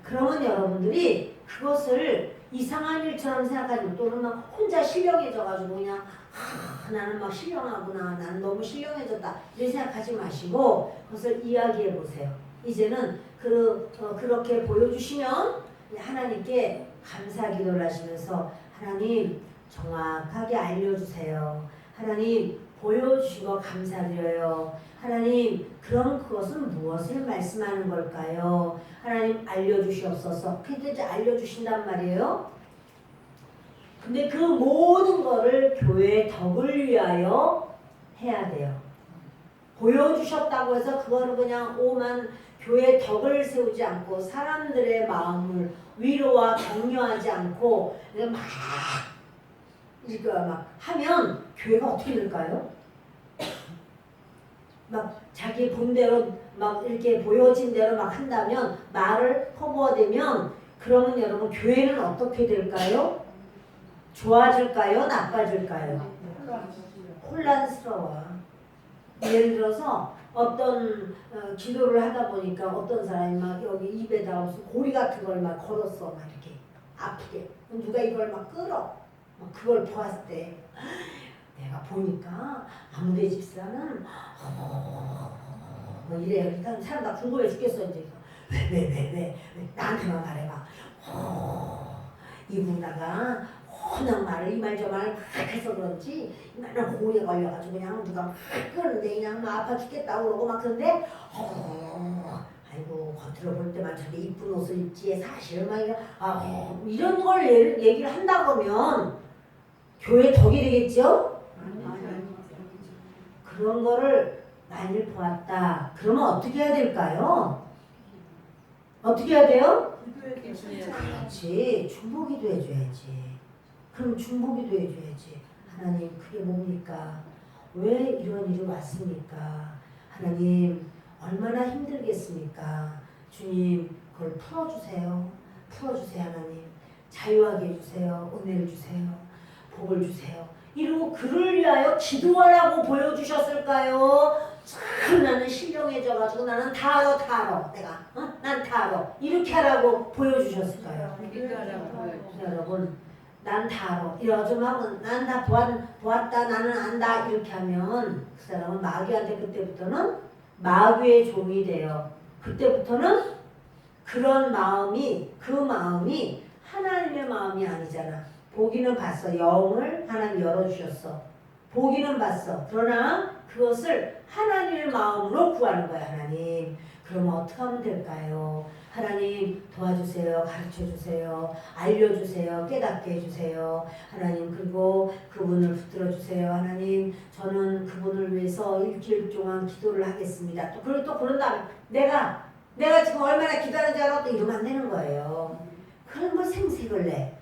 [SPEAKER 1] 그러면 여러분들이 그것을 이상한 일처럼 생각하지 또는 막 혼자 신령해져가지고 그냥 나는 막 신령하구나 나는 너무 신령해졌다 이렇게 생각하지 마시고 그것을 이야기해 보세요. 이제는 그렇게 보여주시면 하나님께 감사 기도를 하시면서 하나님 정확하게 알려주세요. 하나님 보여주신 거 감사드려요. 하나님, 그럼 그것은 무엇을 말씀하는 걸까요? 하나님 알려주시옵소서. 근데 이제 알려주신단 말이에요. 근데 그 모든 거를 교회의 덕을 위하여 해야 돼요. 보여주셨다고 해서 그거를 그냥 오만 교회의 덕을 세우지 않고 사람들의 마음을 위로와 격려하지 않고 막 이거 막 하면 교회가 어떻게 될까요? 막 자기 본대로 막 이렇게 보여진 대로 막 한다면 말을 퍼부어대면 그러면 여러분 교회는 어떻게 될까요? 좋아질까요? 나빠질까요? 혼란스러워. 예를 들어서 어떤 기도를 하다 보니까 어떤 사람이 막 여기 입에다가 무슨 고리 같은 걸 막 걸었어. 막 이렇게 아프게. 누가 이걸 막 끌어. 막 그걸 보았을 때 내가 보니까 아무데 집사는 뭐 이래. 일단 사람 다 궁금해 죽겠어. 이제 왜 나한테만 말해봐. 이분다가 워낙 말을 이 말 저 말 막 해서 그런지 맨날 고리에 걸려가지고 그냥 누가 막 끄는데 그냥 막 아파 죽겠다고 그러고 막 그런데 아이고 겉으로 볼 때만 저렇게 이쁜 옷을 입지 사실은 막 이런 걸 얘기를 한다 그러면 교회 덕이 되겠죠? 그런 거를 많이 보았다. 그러면 어떻게 해야 될까요? 어떻게 해야 돼요? 그렇지. 중보기도 해줘야지. 그럼 중보기도 해줘야지. 하나님 그게 뭡니까? 왜 이런 일이 왔습니까? 하나님 얼마나 힘들겠습니까? 주님 그걸 풀어주세요. 풀어주세요 하나님. 자유하게 해주세요. 은혜를 주세요. 복을 주세요. 이러고 그를 위하여 기도하라고 보여주셨을까요? 참 나는 신령해져가지고 나는 다 알아 내가 난 다 알아 이렇게 하라고 보여주셨을까요? 여러분 난 다 알아 이러좀 하면 난 다 보았다 나는 안다 이렇게 하면 그 사람은 마귀한테 그때부터는 마귀의 종이 돼요. 그때부터는 그런 마음이 그 마음이 하나님의 마음이 아니잖아. 보기는 봤어. 영을 하나님 열어주셨어. 보기는 봤어. 그러나 그것을 하나님의 마음으로 구하는 거야. 하나님 그러면 어떻게 하면 될까요? 하나님 도와주세요. 가르쳐주세요. 알려주세요. 깨닫게 해주세요. 하나님 그리고 그분을 붙들어주세요. 하나님 저는 그분을 위해서 일주일 동안 기도를 하겠습니다. 그리고 또 그런 다음에 내가 지금 얼마나 기도하는지 알아? 또 이러면 안 되는 거예요. 그런 걸 생색을 내.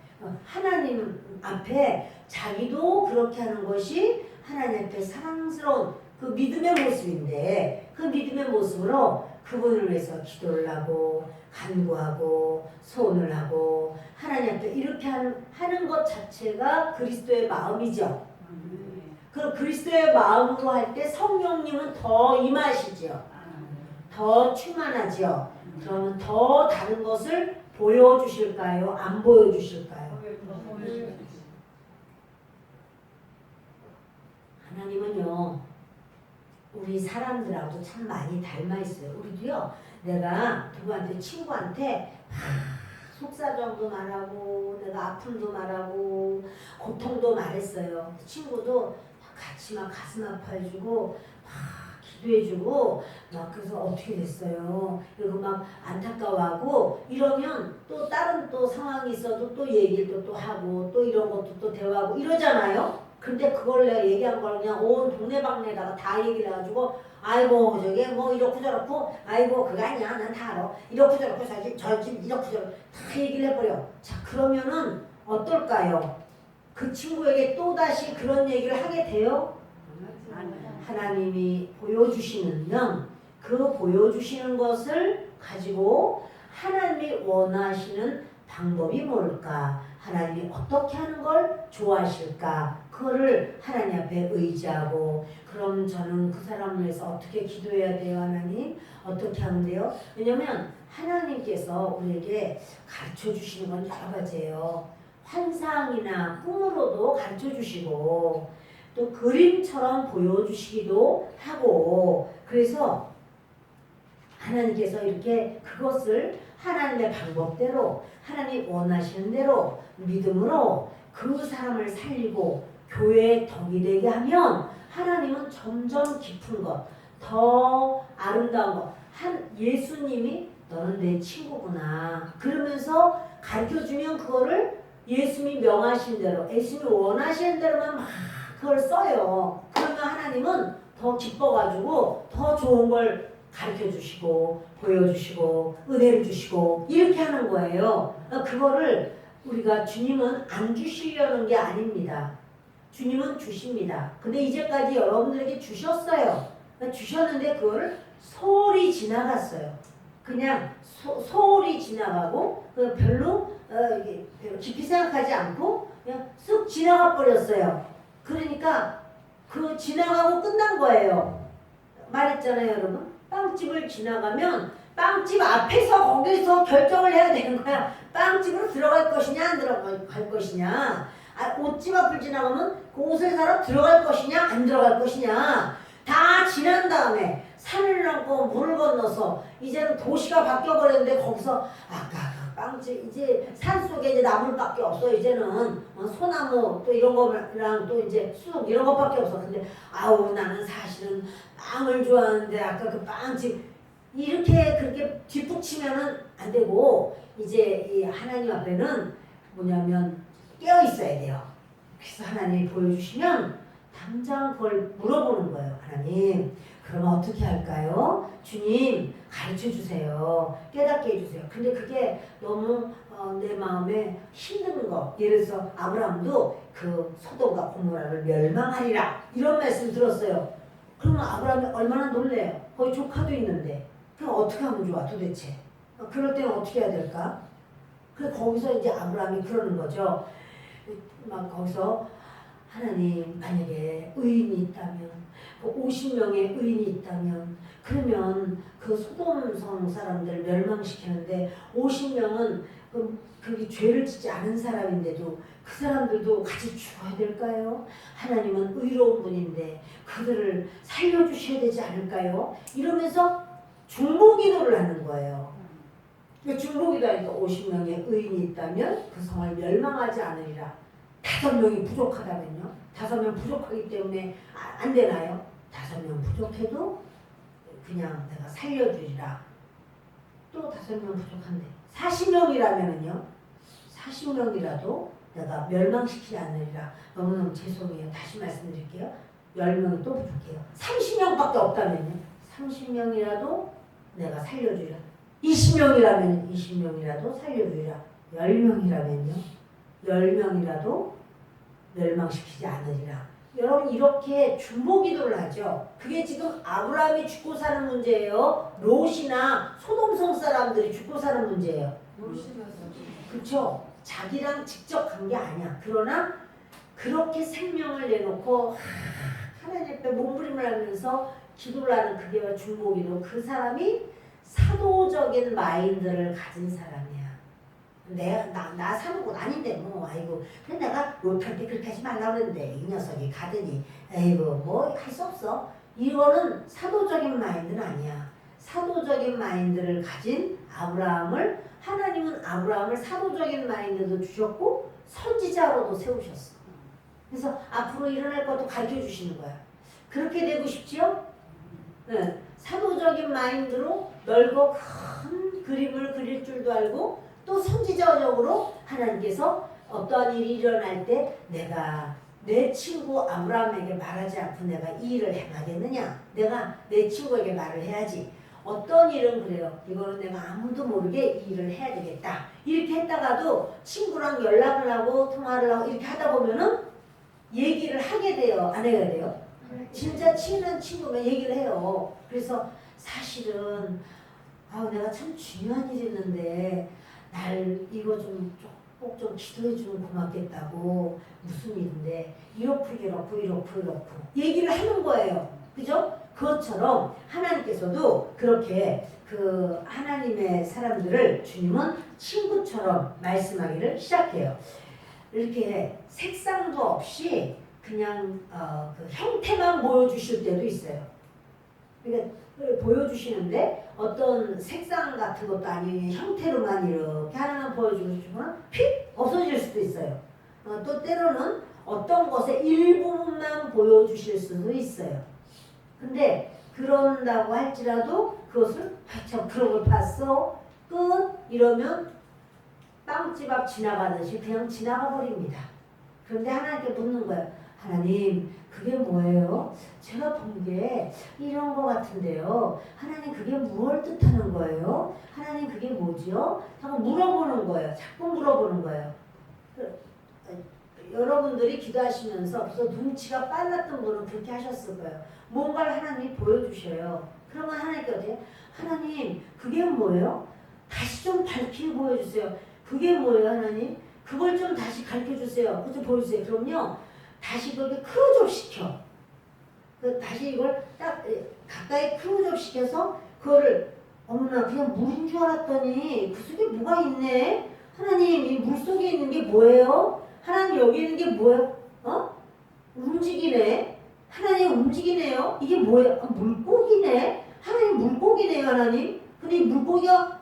[SPEAKER 1] 하나님 앞에 자기도 그렇게 하는 것이 하나님 앞에 사랑스러운 그 믿음의 모습인데 그 믿음의 모습으로 그분을 위해서 기도를 하고 간구하고 소원을 하고 하나님 앞에 이렇게 하는 것 자체가 그리스도의 마음이죠. 그 그리스도의 마음으로 할 때 성령님은 더 임하시죠. 더 충만하죠. 그러면 더 다른 것을 보여주실까요? 안 보여주실까요? 하나님은요 우리 사람들하고도 참 많이 닮아 있어요. 우리도요 내가 누구한테 친구한테 속사정도 말하고 내가 아픔도 말하고 고통도 말했어요. 친구도 같이 막 가슴 아파해주고 기도해주고 막 그래서 어떻게 됐어요? 그리고 막 안타까워하고 이러면 또 다른 또 상황이 있어도 또 얘기를 또 하고 또 이런 것도 또 대화하고 이러잖아요. 근데 그걸 내가 얘기한 걸 그냥 온 동네방네다가 다 얘기를 해가지고 아이고 저게 뭐 이렇고 저렇고 아이고 그거 아니야 난 다 알아 이렇고 저렇고 저 집 이렇고 저렇고 다 얘기를 해버려. 자 그러면은 어떨까요? 그 친구에게 또다시 그런 얘기를 하게 돼요? 하나님이 보여주시면 그 보여주시는 것을 가지고 하나님이 원하시는 방법이 뭘까? 하나님이 어떻게 하는 걸 좋아하실까? 그거를 하나님 앞에 의지하고 그럼 저는 그 사람을 위해서 어떻게 기도해야 돼요? 하나님? 어떻게 하면 돼요? 왜냐면 하나님께서 우리에게 가르쳐 주시는 건 여러 가지예요. 환상이나 꿈으로도 가르쳐 주시고 또 그림처럼 보여주시기도 하고 그래서 하나님께서 이렇게 그것을 하나님의 방법대로 하나님 원하시는 대로 믿음으로 그 사람을 살리고 교회의 덕이 되게 하면 하나님은 점점 깊은 것, 더 아름다운 것. 예수님이 너는 내 친구구나. 그러면서 가르쳐주면 그거를 예수님이 명하신 대로, 예수님이 원하시는 대로만 막 그걸 써요. 그러면 하나님은 더 기뻐가지고 더 좋은 걸 가르쳐주시고 보여주시고 은혜를 주시고 이렇게 하는 거예요. 그거를 우리가 주님은 안 주시려는 게 아닙니다. 주님은 주십니다. 근데 이제까지 여러분들에게 주셨어요. 주셨는데 그거를 소홀히 지나갔어요. 그냥 소홀히 지나가고 별로 깊이 생각하지 않고 그냥 쑥 지나가 버렸어요. 그러니까 그 지나가고 끝난 거예요. 말했잖아요, 여러분. 빵집을 지나가면 빵집 앞에서 거기서 결정을 해야 되는 거야. 빵집으로 들어갈 것이냐 안 들어갈 것이냐. 옷집 앞을 지나가면 그 옷을 사러 들어갈 것이냐 안 들어갈 것이냐. 다 지난 다음에 산을 넘고 물을 건너서 이제는 도시가 바뀌어버렸는데 거기서 아까 그 빵집 이제 산속에 이제 나물밖에 없어. 이제는 소나무 또 이런 거랑 또 이제 쑥 이런 것밖에 없어. 근데 아우 나는 사실은 빵을 좋아하는데 아까 그 빵집 이렇게 그렇게 뒷북치면은 안 되고 이제 이 하나님 앞에는 뭐냐면 깨어 있어야 돼요. 그래서 하나님이 보여주시면 당장 그걸 물어보는 거예요. 하나님, 그러면 어떻게 할까요? 주님, 가르쳐 주세요. 깨닫게 해주세요. 근데 그게 너무 내 마음에 힘든 거. 예를 들어서 아브라함도 그 소돔과 고모라를 멸망하리라 이런 말씀 들었어요. 그러면 아브라함이 얼마나 놀래요. 거기 조카도 있는데. 그럼 어떻게 하면 좋아 도대체? 그럴 때는 어떻게 해야 될까? 그래서 거기서 이제 아브라함이 그러는 거죠. 막 거기서 하나님 만약에 의인이 있다면 50명의 의인이 있다면 그러면 그 소돔성 사람들을 멸망시키는데 50명은 그게 죄를 짓지 않은 사람인데도 그 사람들도 같이 죽어야 될까요? 하나님은 의로운 분인데 그들을 살려주셔야 되지 않을까요? 이러면서 중보기도를 하는 거예요. 중보기도 하니까 50명의 의인이 있다면 그 성을 멸망하지 않으리라. 5명이 부족하다면요? 5명 부족하기 때문에 안 되나요? 5명 부족해도 그냥 내가 살려주리라. 또 5명 부족한데 40명이라면요? 40명이라도 내가 멸망시키지 않으리라. 너무너무 죄송해요. 다시 말씀드릴게요. 10명이 또 부족해요. 30명밖에 없다면요? 30명이라도 내가 살려주리라. 20명이라면 20명이라도 살려주리라. 10명이라면요? 10명이라도 멸망시키지 않으리라. 여러분 이렇게 중보기도를 하죠. 그게 지금 아브라함이 죽고 사는 문제예요. 롯이나 소돔성 사람들이 죽고 사는 문제예요. 그렇죠. 자기랑 직접 간 게 아니야. 그러나 그렇게 생명을 내놓고 하나님 앞에 몸부림을 하면서 기도를 하는 그게 중보기도. 그 사람이 사도적인 마인드를 가진 사람이야. 나 사는 곳 아닌데 뭐 아이고 근데 내가 롯할 때 그렇게 하지 말라고 그랬는데 이 녀석이 가더니 아이고 뭐 할 수 없어. 이거는 사도적인 마인드는 아니야. 사도적인 마인드를 가진 아브라함을 하나님은 아브라함을 사도적인 마인드도 주셨고 선지자로도 세우셨어. 그래서 앞으로 일어날 것도 가르쳐 주시는 거야. 그렇게 되고 싶지요? 네. 사도적인 마인드로 넓고 큰 그림을 그릴 줄도 알고 또 선지자적으로 하나님께서 어떠한 일이 일어날 때 내가 내 친구 아브라함에게 말하지 않고 내가 이 일을 행하겠느냐. 내가 내 친구에게 말을 해야지. 어떤 일은 그래요. 이거는 내가 아무도 모르게 이 일을 해야 되겠다. 이렇게 했다가도 친구랑 연락을 하고 통화를 하고 이렇게 하다 보면은 얘기를 하게 돼요. 안 해야 돼요? 진짜 친한 친구면 얘기를 해요. 그래서 사실은 내가 참 중요한 일이 있는데 날 이거 좀 꼭 좀 기도해 주면 고맙겠다고. 무슨 일인데 이렇고 얘기를 하는 거예요. 그죠? 그것처럼 하나님께서도 그렇게 그 하나님의 사람들을 주님은 친구처럼 말씀하기를 시작해요. 이렇게 색상도 없이 그냥 그 형태만 보여주실 때도 있어요. 그러니까 보여주시는데 어떤 색상 같은 것도 아니고 형태로만 이렇게 하나만 보여주시면 휙 없어질 수도 있어요. 또 때로는 어떤 것의 일부분만 보여주실 수도 있어요. 근데 그런다고 할지라도 그것을 저 그런 걸 봤어? 끝? 이러면 빵집 앞 지나가듯이 그냥 지나가 버립니다. 그런데 하나님께 묻는 거예요. 하나님 그게 뭐예요? 제가 본 게 이런 거 같은데요. 하나님 그게 무엇을 뜻하는 거예요? 하나님 그게 뭐죠? 자꾸 물어보는 거예요. 자꾸 물어보는 거예요. 여러분들이 기도하시면서 그래서 눈치가 빨랐던 분은 그렇게 하셨을 거예요. 뭔가를 하나님이 보여주셔요. 그러면 하나님께 어떻게 해요? 하나님 그게 뭐예요? 다시 좀 밝히게 보여주세요. 그게 뭐예요 하나님? 그걸 좀 다시 가르쳐주세요. 그거 좀 보여주세요. 그럼요. 다시 그렇게 클로즈업 시켜. 다시 이걸 딱 가까이 클로즈업 시켜서 그거를 어머나 그냥 물인 줄 알았더니 그 속에 뭐가 있네. 하나님 이 물 속에 있는 게 뭐예요? 하나님 여기 있는 게 뭐예요? 움직이네. 하나님 움직이네요. 이게 뭐예요? 물고기네. 하나님 물고기네요 하나님. 근데 이 물고기가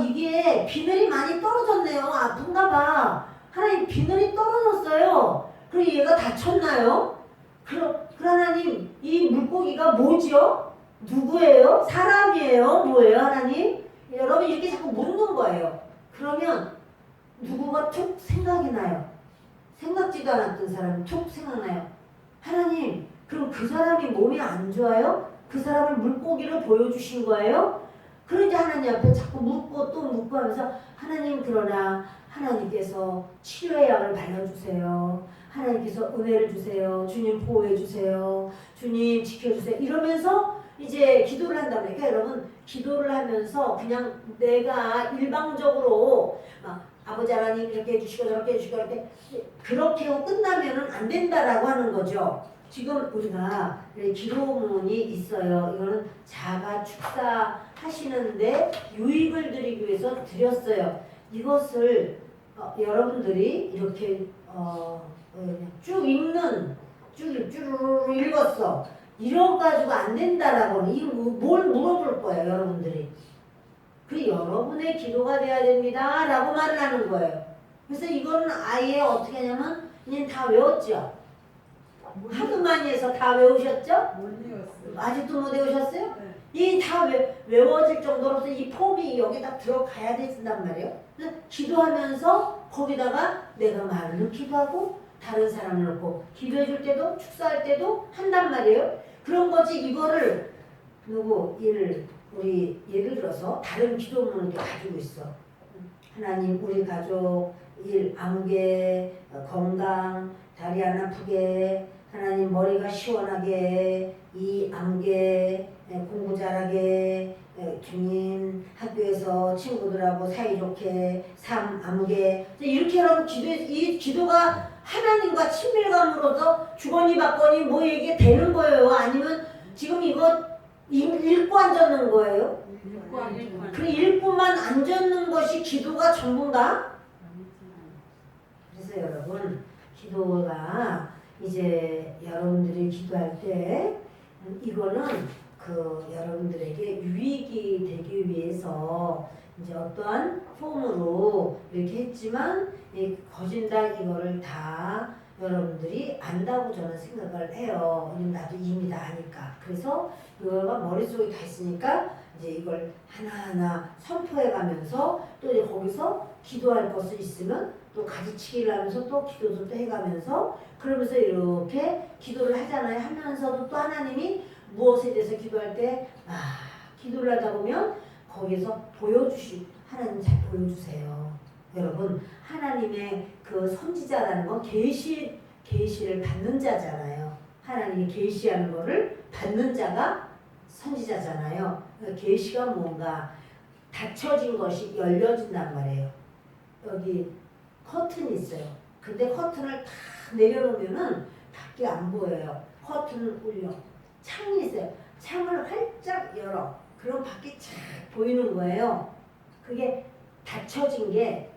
[SPEAKER 1] 이게 비늘이 많이 떨어졌네요. 아픈가 봐. 하나님 비늘이 떨어졌어요. 그럼 얘가 다쳤나요? 그럼 하나님 이 물고기가 뭐죠? 누구예요? 사람이에요? 뭐예요 하나님? 여러분 이렇게 자꾸 묻는 거예요. 그러면 누구가 툭 생각이 나요. 생각지도 않았던 사람이 툭 생각나요. 하나님 그럼 그 사람이 몸이 안 좋아요? 그 사람을 물고기로 보여주신 거예요? 그러니까 하나님 앞에 자꾸 묻고 또 묻고 하면서 하나님 그러나 하나님께서 치료의 약을 발라주세요. 하나님께서 은혜를 주세요. 주님 보호해 주세요. 주님 지켜주세요. 이러면서 이제 기도를 한단 말이에요. 그러니까 여러분 기도를 하면서 그냥 내가 일방적으로 막 아버지 하나님 이렇게 해주시고 저렇게 해주시고 그렇게 하고 끝나면은 안 된다라고 하는 거죠. 지금 우리가 기도문이 있어요. 이거는 자가 축사하시는데 유익을 드리기 위해서 드렸어요. 이것을 여러분들이 이렇게 쭉 읽는 쭉 읽었어. 이런 가지고 안 된다라고 이거 뭘 물어볼 거예요 여러분들이. 그 여러분의 기도가 돼야 됩니다 라고 말을 하는 거예요. 그래서 이거는 아예 어떻게 하냐면 그냥 다 외웠죠. 하도 많이 해서 다 외우셨죠?
[SPEAKER 2] 못 외웠어요.
[SPEAKER 1] 아직도 못 외우셨어요?
[SPEAKER 2] 네.
[SPEAKER 1] 이 다 외워질 정도로서 이 폼이 여기 딱 들어가야 된단 말이에요. 그래서 기도하면서 거기다가 내가 말을 기도하고 다른 사람을 놓고 기도해 줄 때도 축사할 때도 한단 말이에요. 그런 거지 이거를 우리 예를 들어서 다른 기도문을 가지고 있어. 하나님 우리 가족 일 아무개 건강 다리 안 아프게 하나님 머리가 시원하게 이 아무개 공부 잘하게 주님 학교에서 친구들하고 사이좋게 삶 아무개 이렇게 하라고 이 기도가 하나님과 친밀감으로서 주거니 받거니 뭐 이게 되는 거예요? 아니면 지금 이거 읽고 앉았는 거예요? 그 읽고만 앉았는 것이 기도가 전부인가? 그래서 여러분 기도가 이제 여러분들이 기도할 때 이거는 여러분들에게 유익이 되기 위해서 이제 어떠한 폼으로 이렇게 했지만 이 거진다 이거를 다 여러분들이 안다고 저는 생각을 해요. 왜냐면 나도 이미 다 아니까. 그래서 이거가 머릿속에 다 있으니까 이제 이걸 하나하나 선포해 가면서 또 이제 거기서 기도할 것을 있으면 또 가지치기를 하면서 또 기도도 또 해가면서 그러면서 이렇게 기도를 하잖아요. 하면서도 또 하나님이 무엇에 대해서 기도할 때 기도를 하다 보면 거기서 하나님 잘 보여주세요. 여러분 하나님의 그 선지자라는 건 계시를 받는 자잖아요. 하나님이 계시하는 거를 받는 자가 선지자잖아요. 계시가 뭔가 닫혀진 것이 열려진단 말이에요. 여기 커튼이 있어요. 근데 커튼을 다 내려놓으면은 밖에 안 보여요. 커튼을 올려. 창이 있어요. 창을 활짝 열어. 그럼 밖이 쫙 보이는 거예요. 그게 닫혀진 게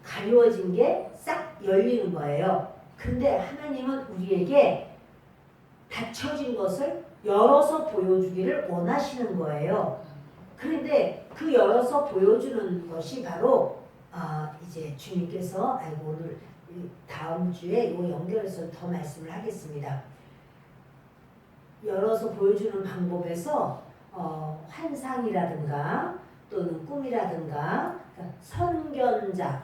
[SPEAKER 1] 가려워진 게 싹 열리는 거예요. 근데 하나님은 우리에게 닫혀진 것을 열어서 보여주기를 원하시는 거예요. 그런데 그 열어서 보여주는 것이 바로 이제 주님께서 오늘 다음 주에 이거 연결해서 더 말씀을 하겠습니다. 열어서 보여주는 방법에서 환상이라든가 또는 꿈이라든가 선견자,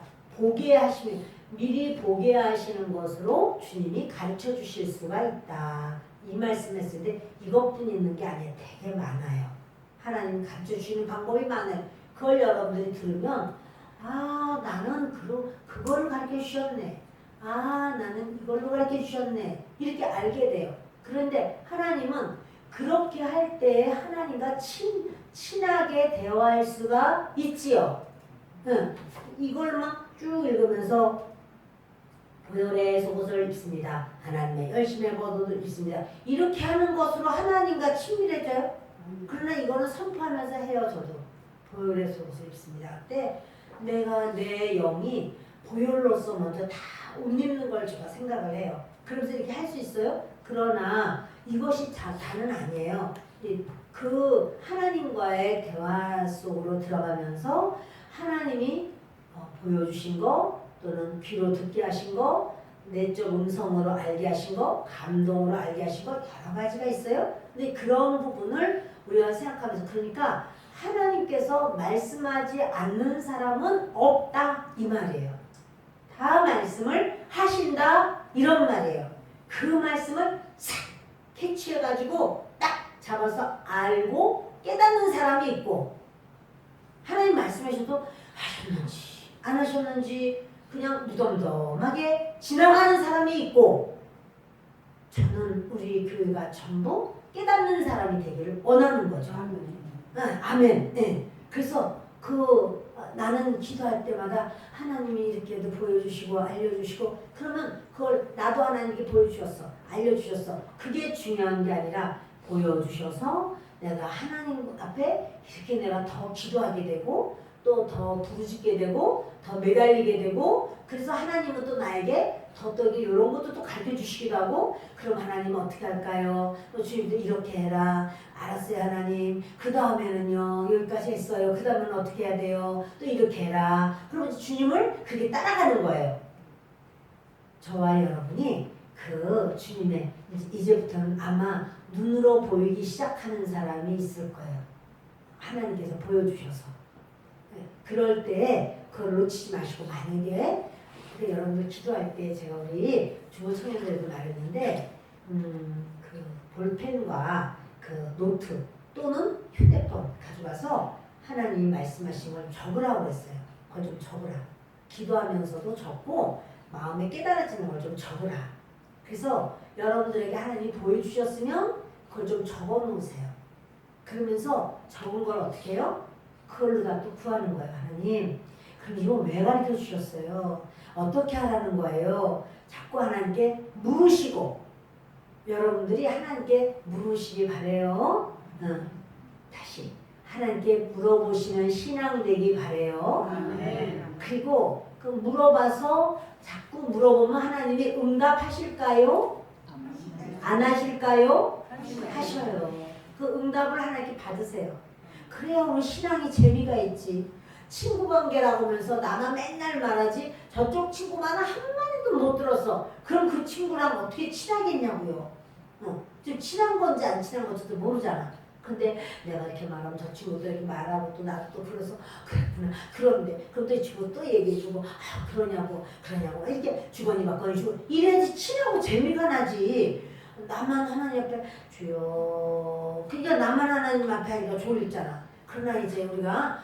[SPEAKER 1] 미리 보게 하시는 것으로 주님이 가르쳐 주실 수가 있다. 이 말씀했을 때 이것뿐 있는 게 아니에요. 되게 많아요. 하나님 가르쳐 주시는 방법이 많아요. 그걸 여러분들이 들으면 나는 그거를 가르쳐 주셨네. 나는 이걸로 가르쳐 주셨네. 이렇게 알게 돼요. 그런데 하나님은 그렇게 할 때 하나님과 친하게 대화할 수가 있지요. 이걸 막 쭉 읽으면서 보혈의 속옷을 입습니다. 하나님의 열심의 겉옷을 입습니다. 이렇게 하는 것으로 하나님과 친밀해져요. 그러나 이거는 선포하면서 해요. 저도 보혈의 속옷을 입습니다. 그때 내가 내 영이 보혈로서 먼저 다 옷 입는 걸 제가 생각을 해요. 그러면서 이렇게 할 수 있어요. 그러나 이것이 다는 아니에요. 그 하나님과의 대화 속으로 들어가면서 하나님이 보여주신 거 또는 귀로 듣게 하신 거, 내적 음성으로 알게 하신 거, 감동으로 알게 하신 거 여러 가지가 있어요. 근데 그런 부분을 우리가 생각하면서 그러니까 하나님께서 말씀하지 않는 사람은 없다 이 말이에요. 다 말씀을 하신다 이런 말이에요. 그 말씀을 싹 캐치해가지고 딱 잡아서 알고 깨닫는 사람이 있고 하나님 말씀하셔도 하셨는지 안 하셨는지 그냥 무덤덤하게 지나가는 사람이 있고 저는 우리 교회가 전부 깨닫는 사람이 되기를 원하는 거죠. 아멘. 네. 그래서 나는 기도할 때마다 하나님이 이렇게도 보여주시고 알려주시고 그러면 그걸 나도 하나님께 보여주셨어. 알려주셨어. 그게 중요한 게 아니라 보여주셔서 내가 하나님 앞에 이렇게 내가 더 기도하게 되고 또 더 부르짖게 되고 더 매달리게 되고 그래서 하나님은 또 나에게 더더욱이 이런 것도 또 가르쳐 주시기도 하고 그럼 하나님은 어떻게 할까요? 또 주님도 이렇게 해라. 알았어요 하나님. 그 다음에는요 여기까지 했어요. 그 다음에는 어떻게 해야 돼요? 또 이렇게 해라. 그러면 주님을 그게 따라가는 거예요. 저와 여러분이 그 주님의 이제부터는 아마 눈으로 보이기 시작하는 사람이 있을 거예요. 하나님께서 보여주셔서. 그럴 때 그걸 놓치지 마시고 만약에 여러분들 기도할 때 제가 우리 중고 청년들에도 말했는데 그 볼펜과 그 노트 또는 휴대폰 가져가서 하나님이 말씀하신 걸 적으라고 했어요. 그걸 좀 적으라. 기도하면서도 적고 마음에 깨달아지는 걸 좀 적으라. 그래서 여러분들에게 하나님이 보여주셨으면 그걸 좀 적어 놓으세요. 그러면서 적은 걸 어떻게 해요? 그걸로 다 또 구하는 거예요. 하나님 그럼 이거 왜 가르쳐 주셨어요? 어떻게 하라는 거예요? 자꾸 하나님께 물으시고 여러분들이 하나님께 물으시기 바래요. 다시 하나님께 물어보시는 신앙 되기 바래요. 그리고 그 물어봐서 자꾸 물어보면 하나님이 응답하실까요? 안 하실까요? 하셔요. 그 응답을 하나님께 받으세요. 그래야 우리 신앙이 재미가 있지. 친구 관계라고 하면서 나만 맨날 말하지 저쪽 친구 말은 한마디도 못 들었어. 그럼 그 친구랑 어떻게 친하겠냐고요. 지금 친한 건지 안 친한 건지도 모르잖아. 근데 내가 이렇게 말하면 저 친구도 이렇게 말하고 또 나도 또 그래서 그랬구나. 그런데 그럼 또 이 친구 또 얘기해주고 그러냐고 이렇게 주거니 받거니 주고 이래야지 친하고 재미가 나지. 나만 하나님 앞에 주여 그러니까 나만 하나님 앞에 하니까 졸리잖아. 그러나 이제 우리가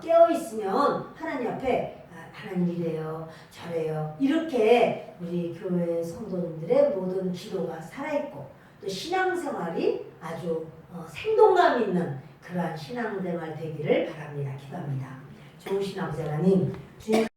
[SPEAKER 1] 깨어있으면 하나님 앞에 하나님 이래요 저래요 이렇게 우리 교회 성도님들의 모든 기도가 살아있고 또 신앙생활이 아주 생동감 있는 그러한 신앙생활 되기를 바랍니다. 기도합니다. 좋으신 아버지 하나님 주님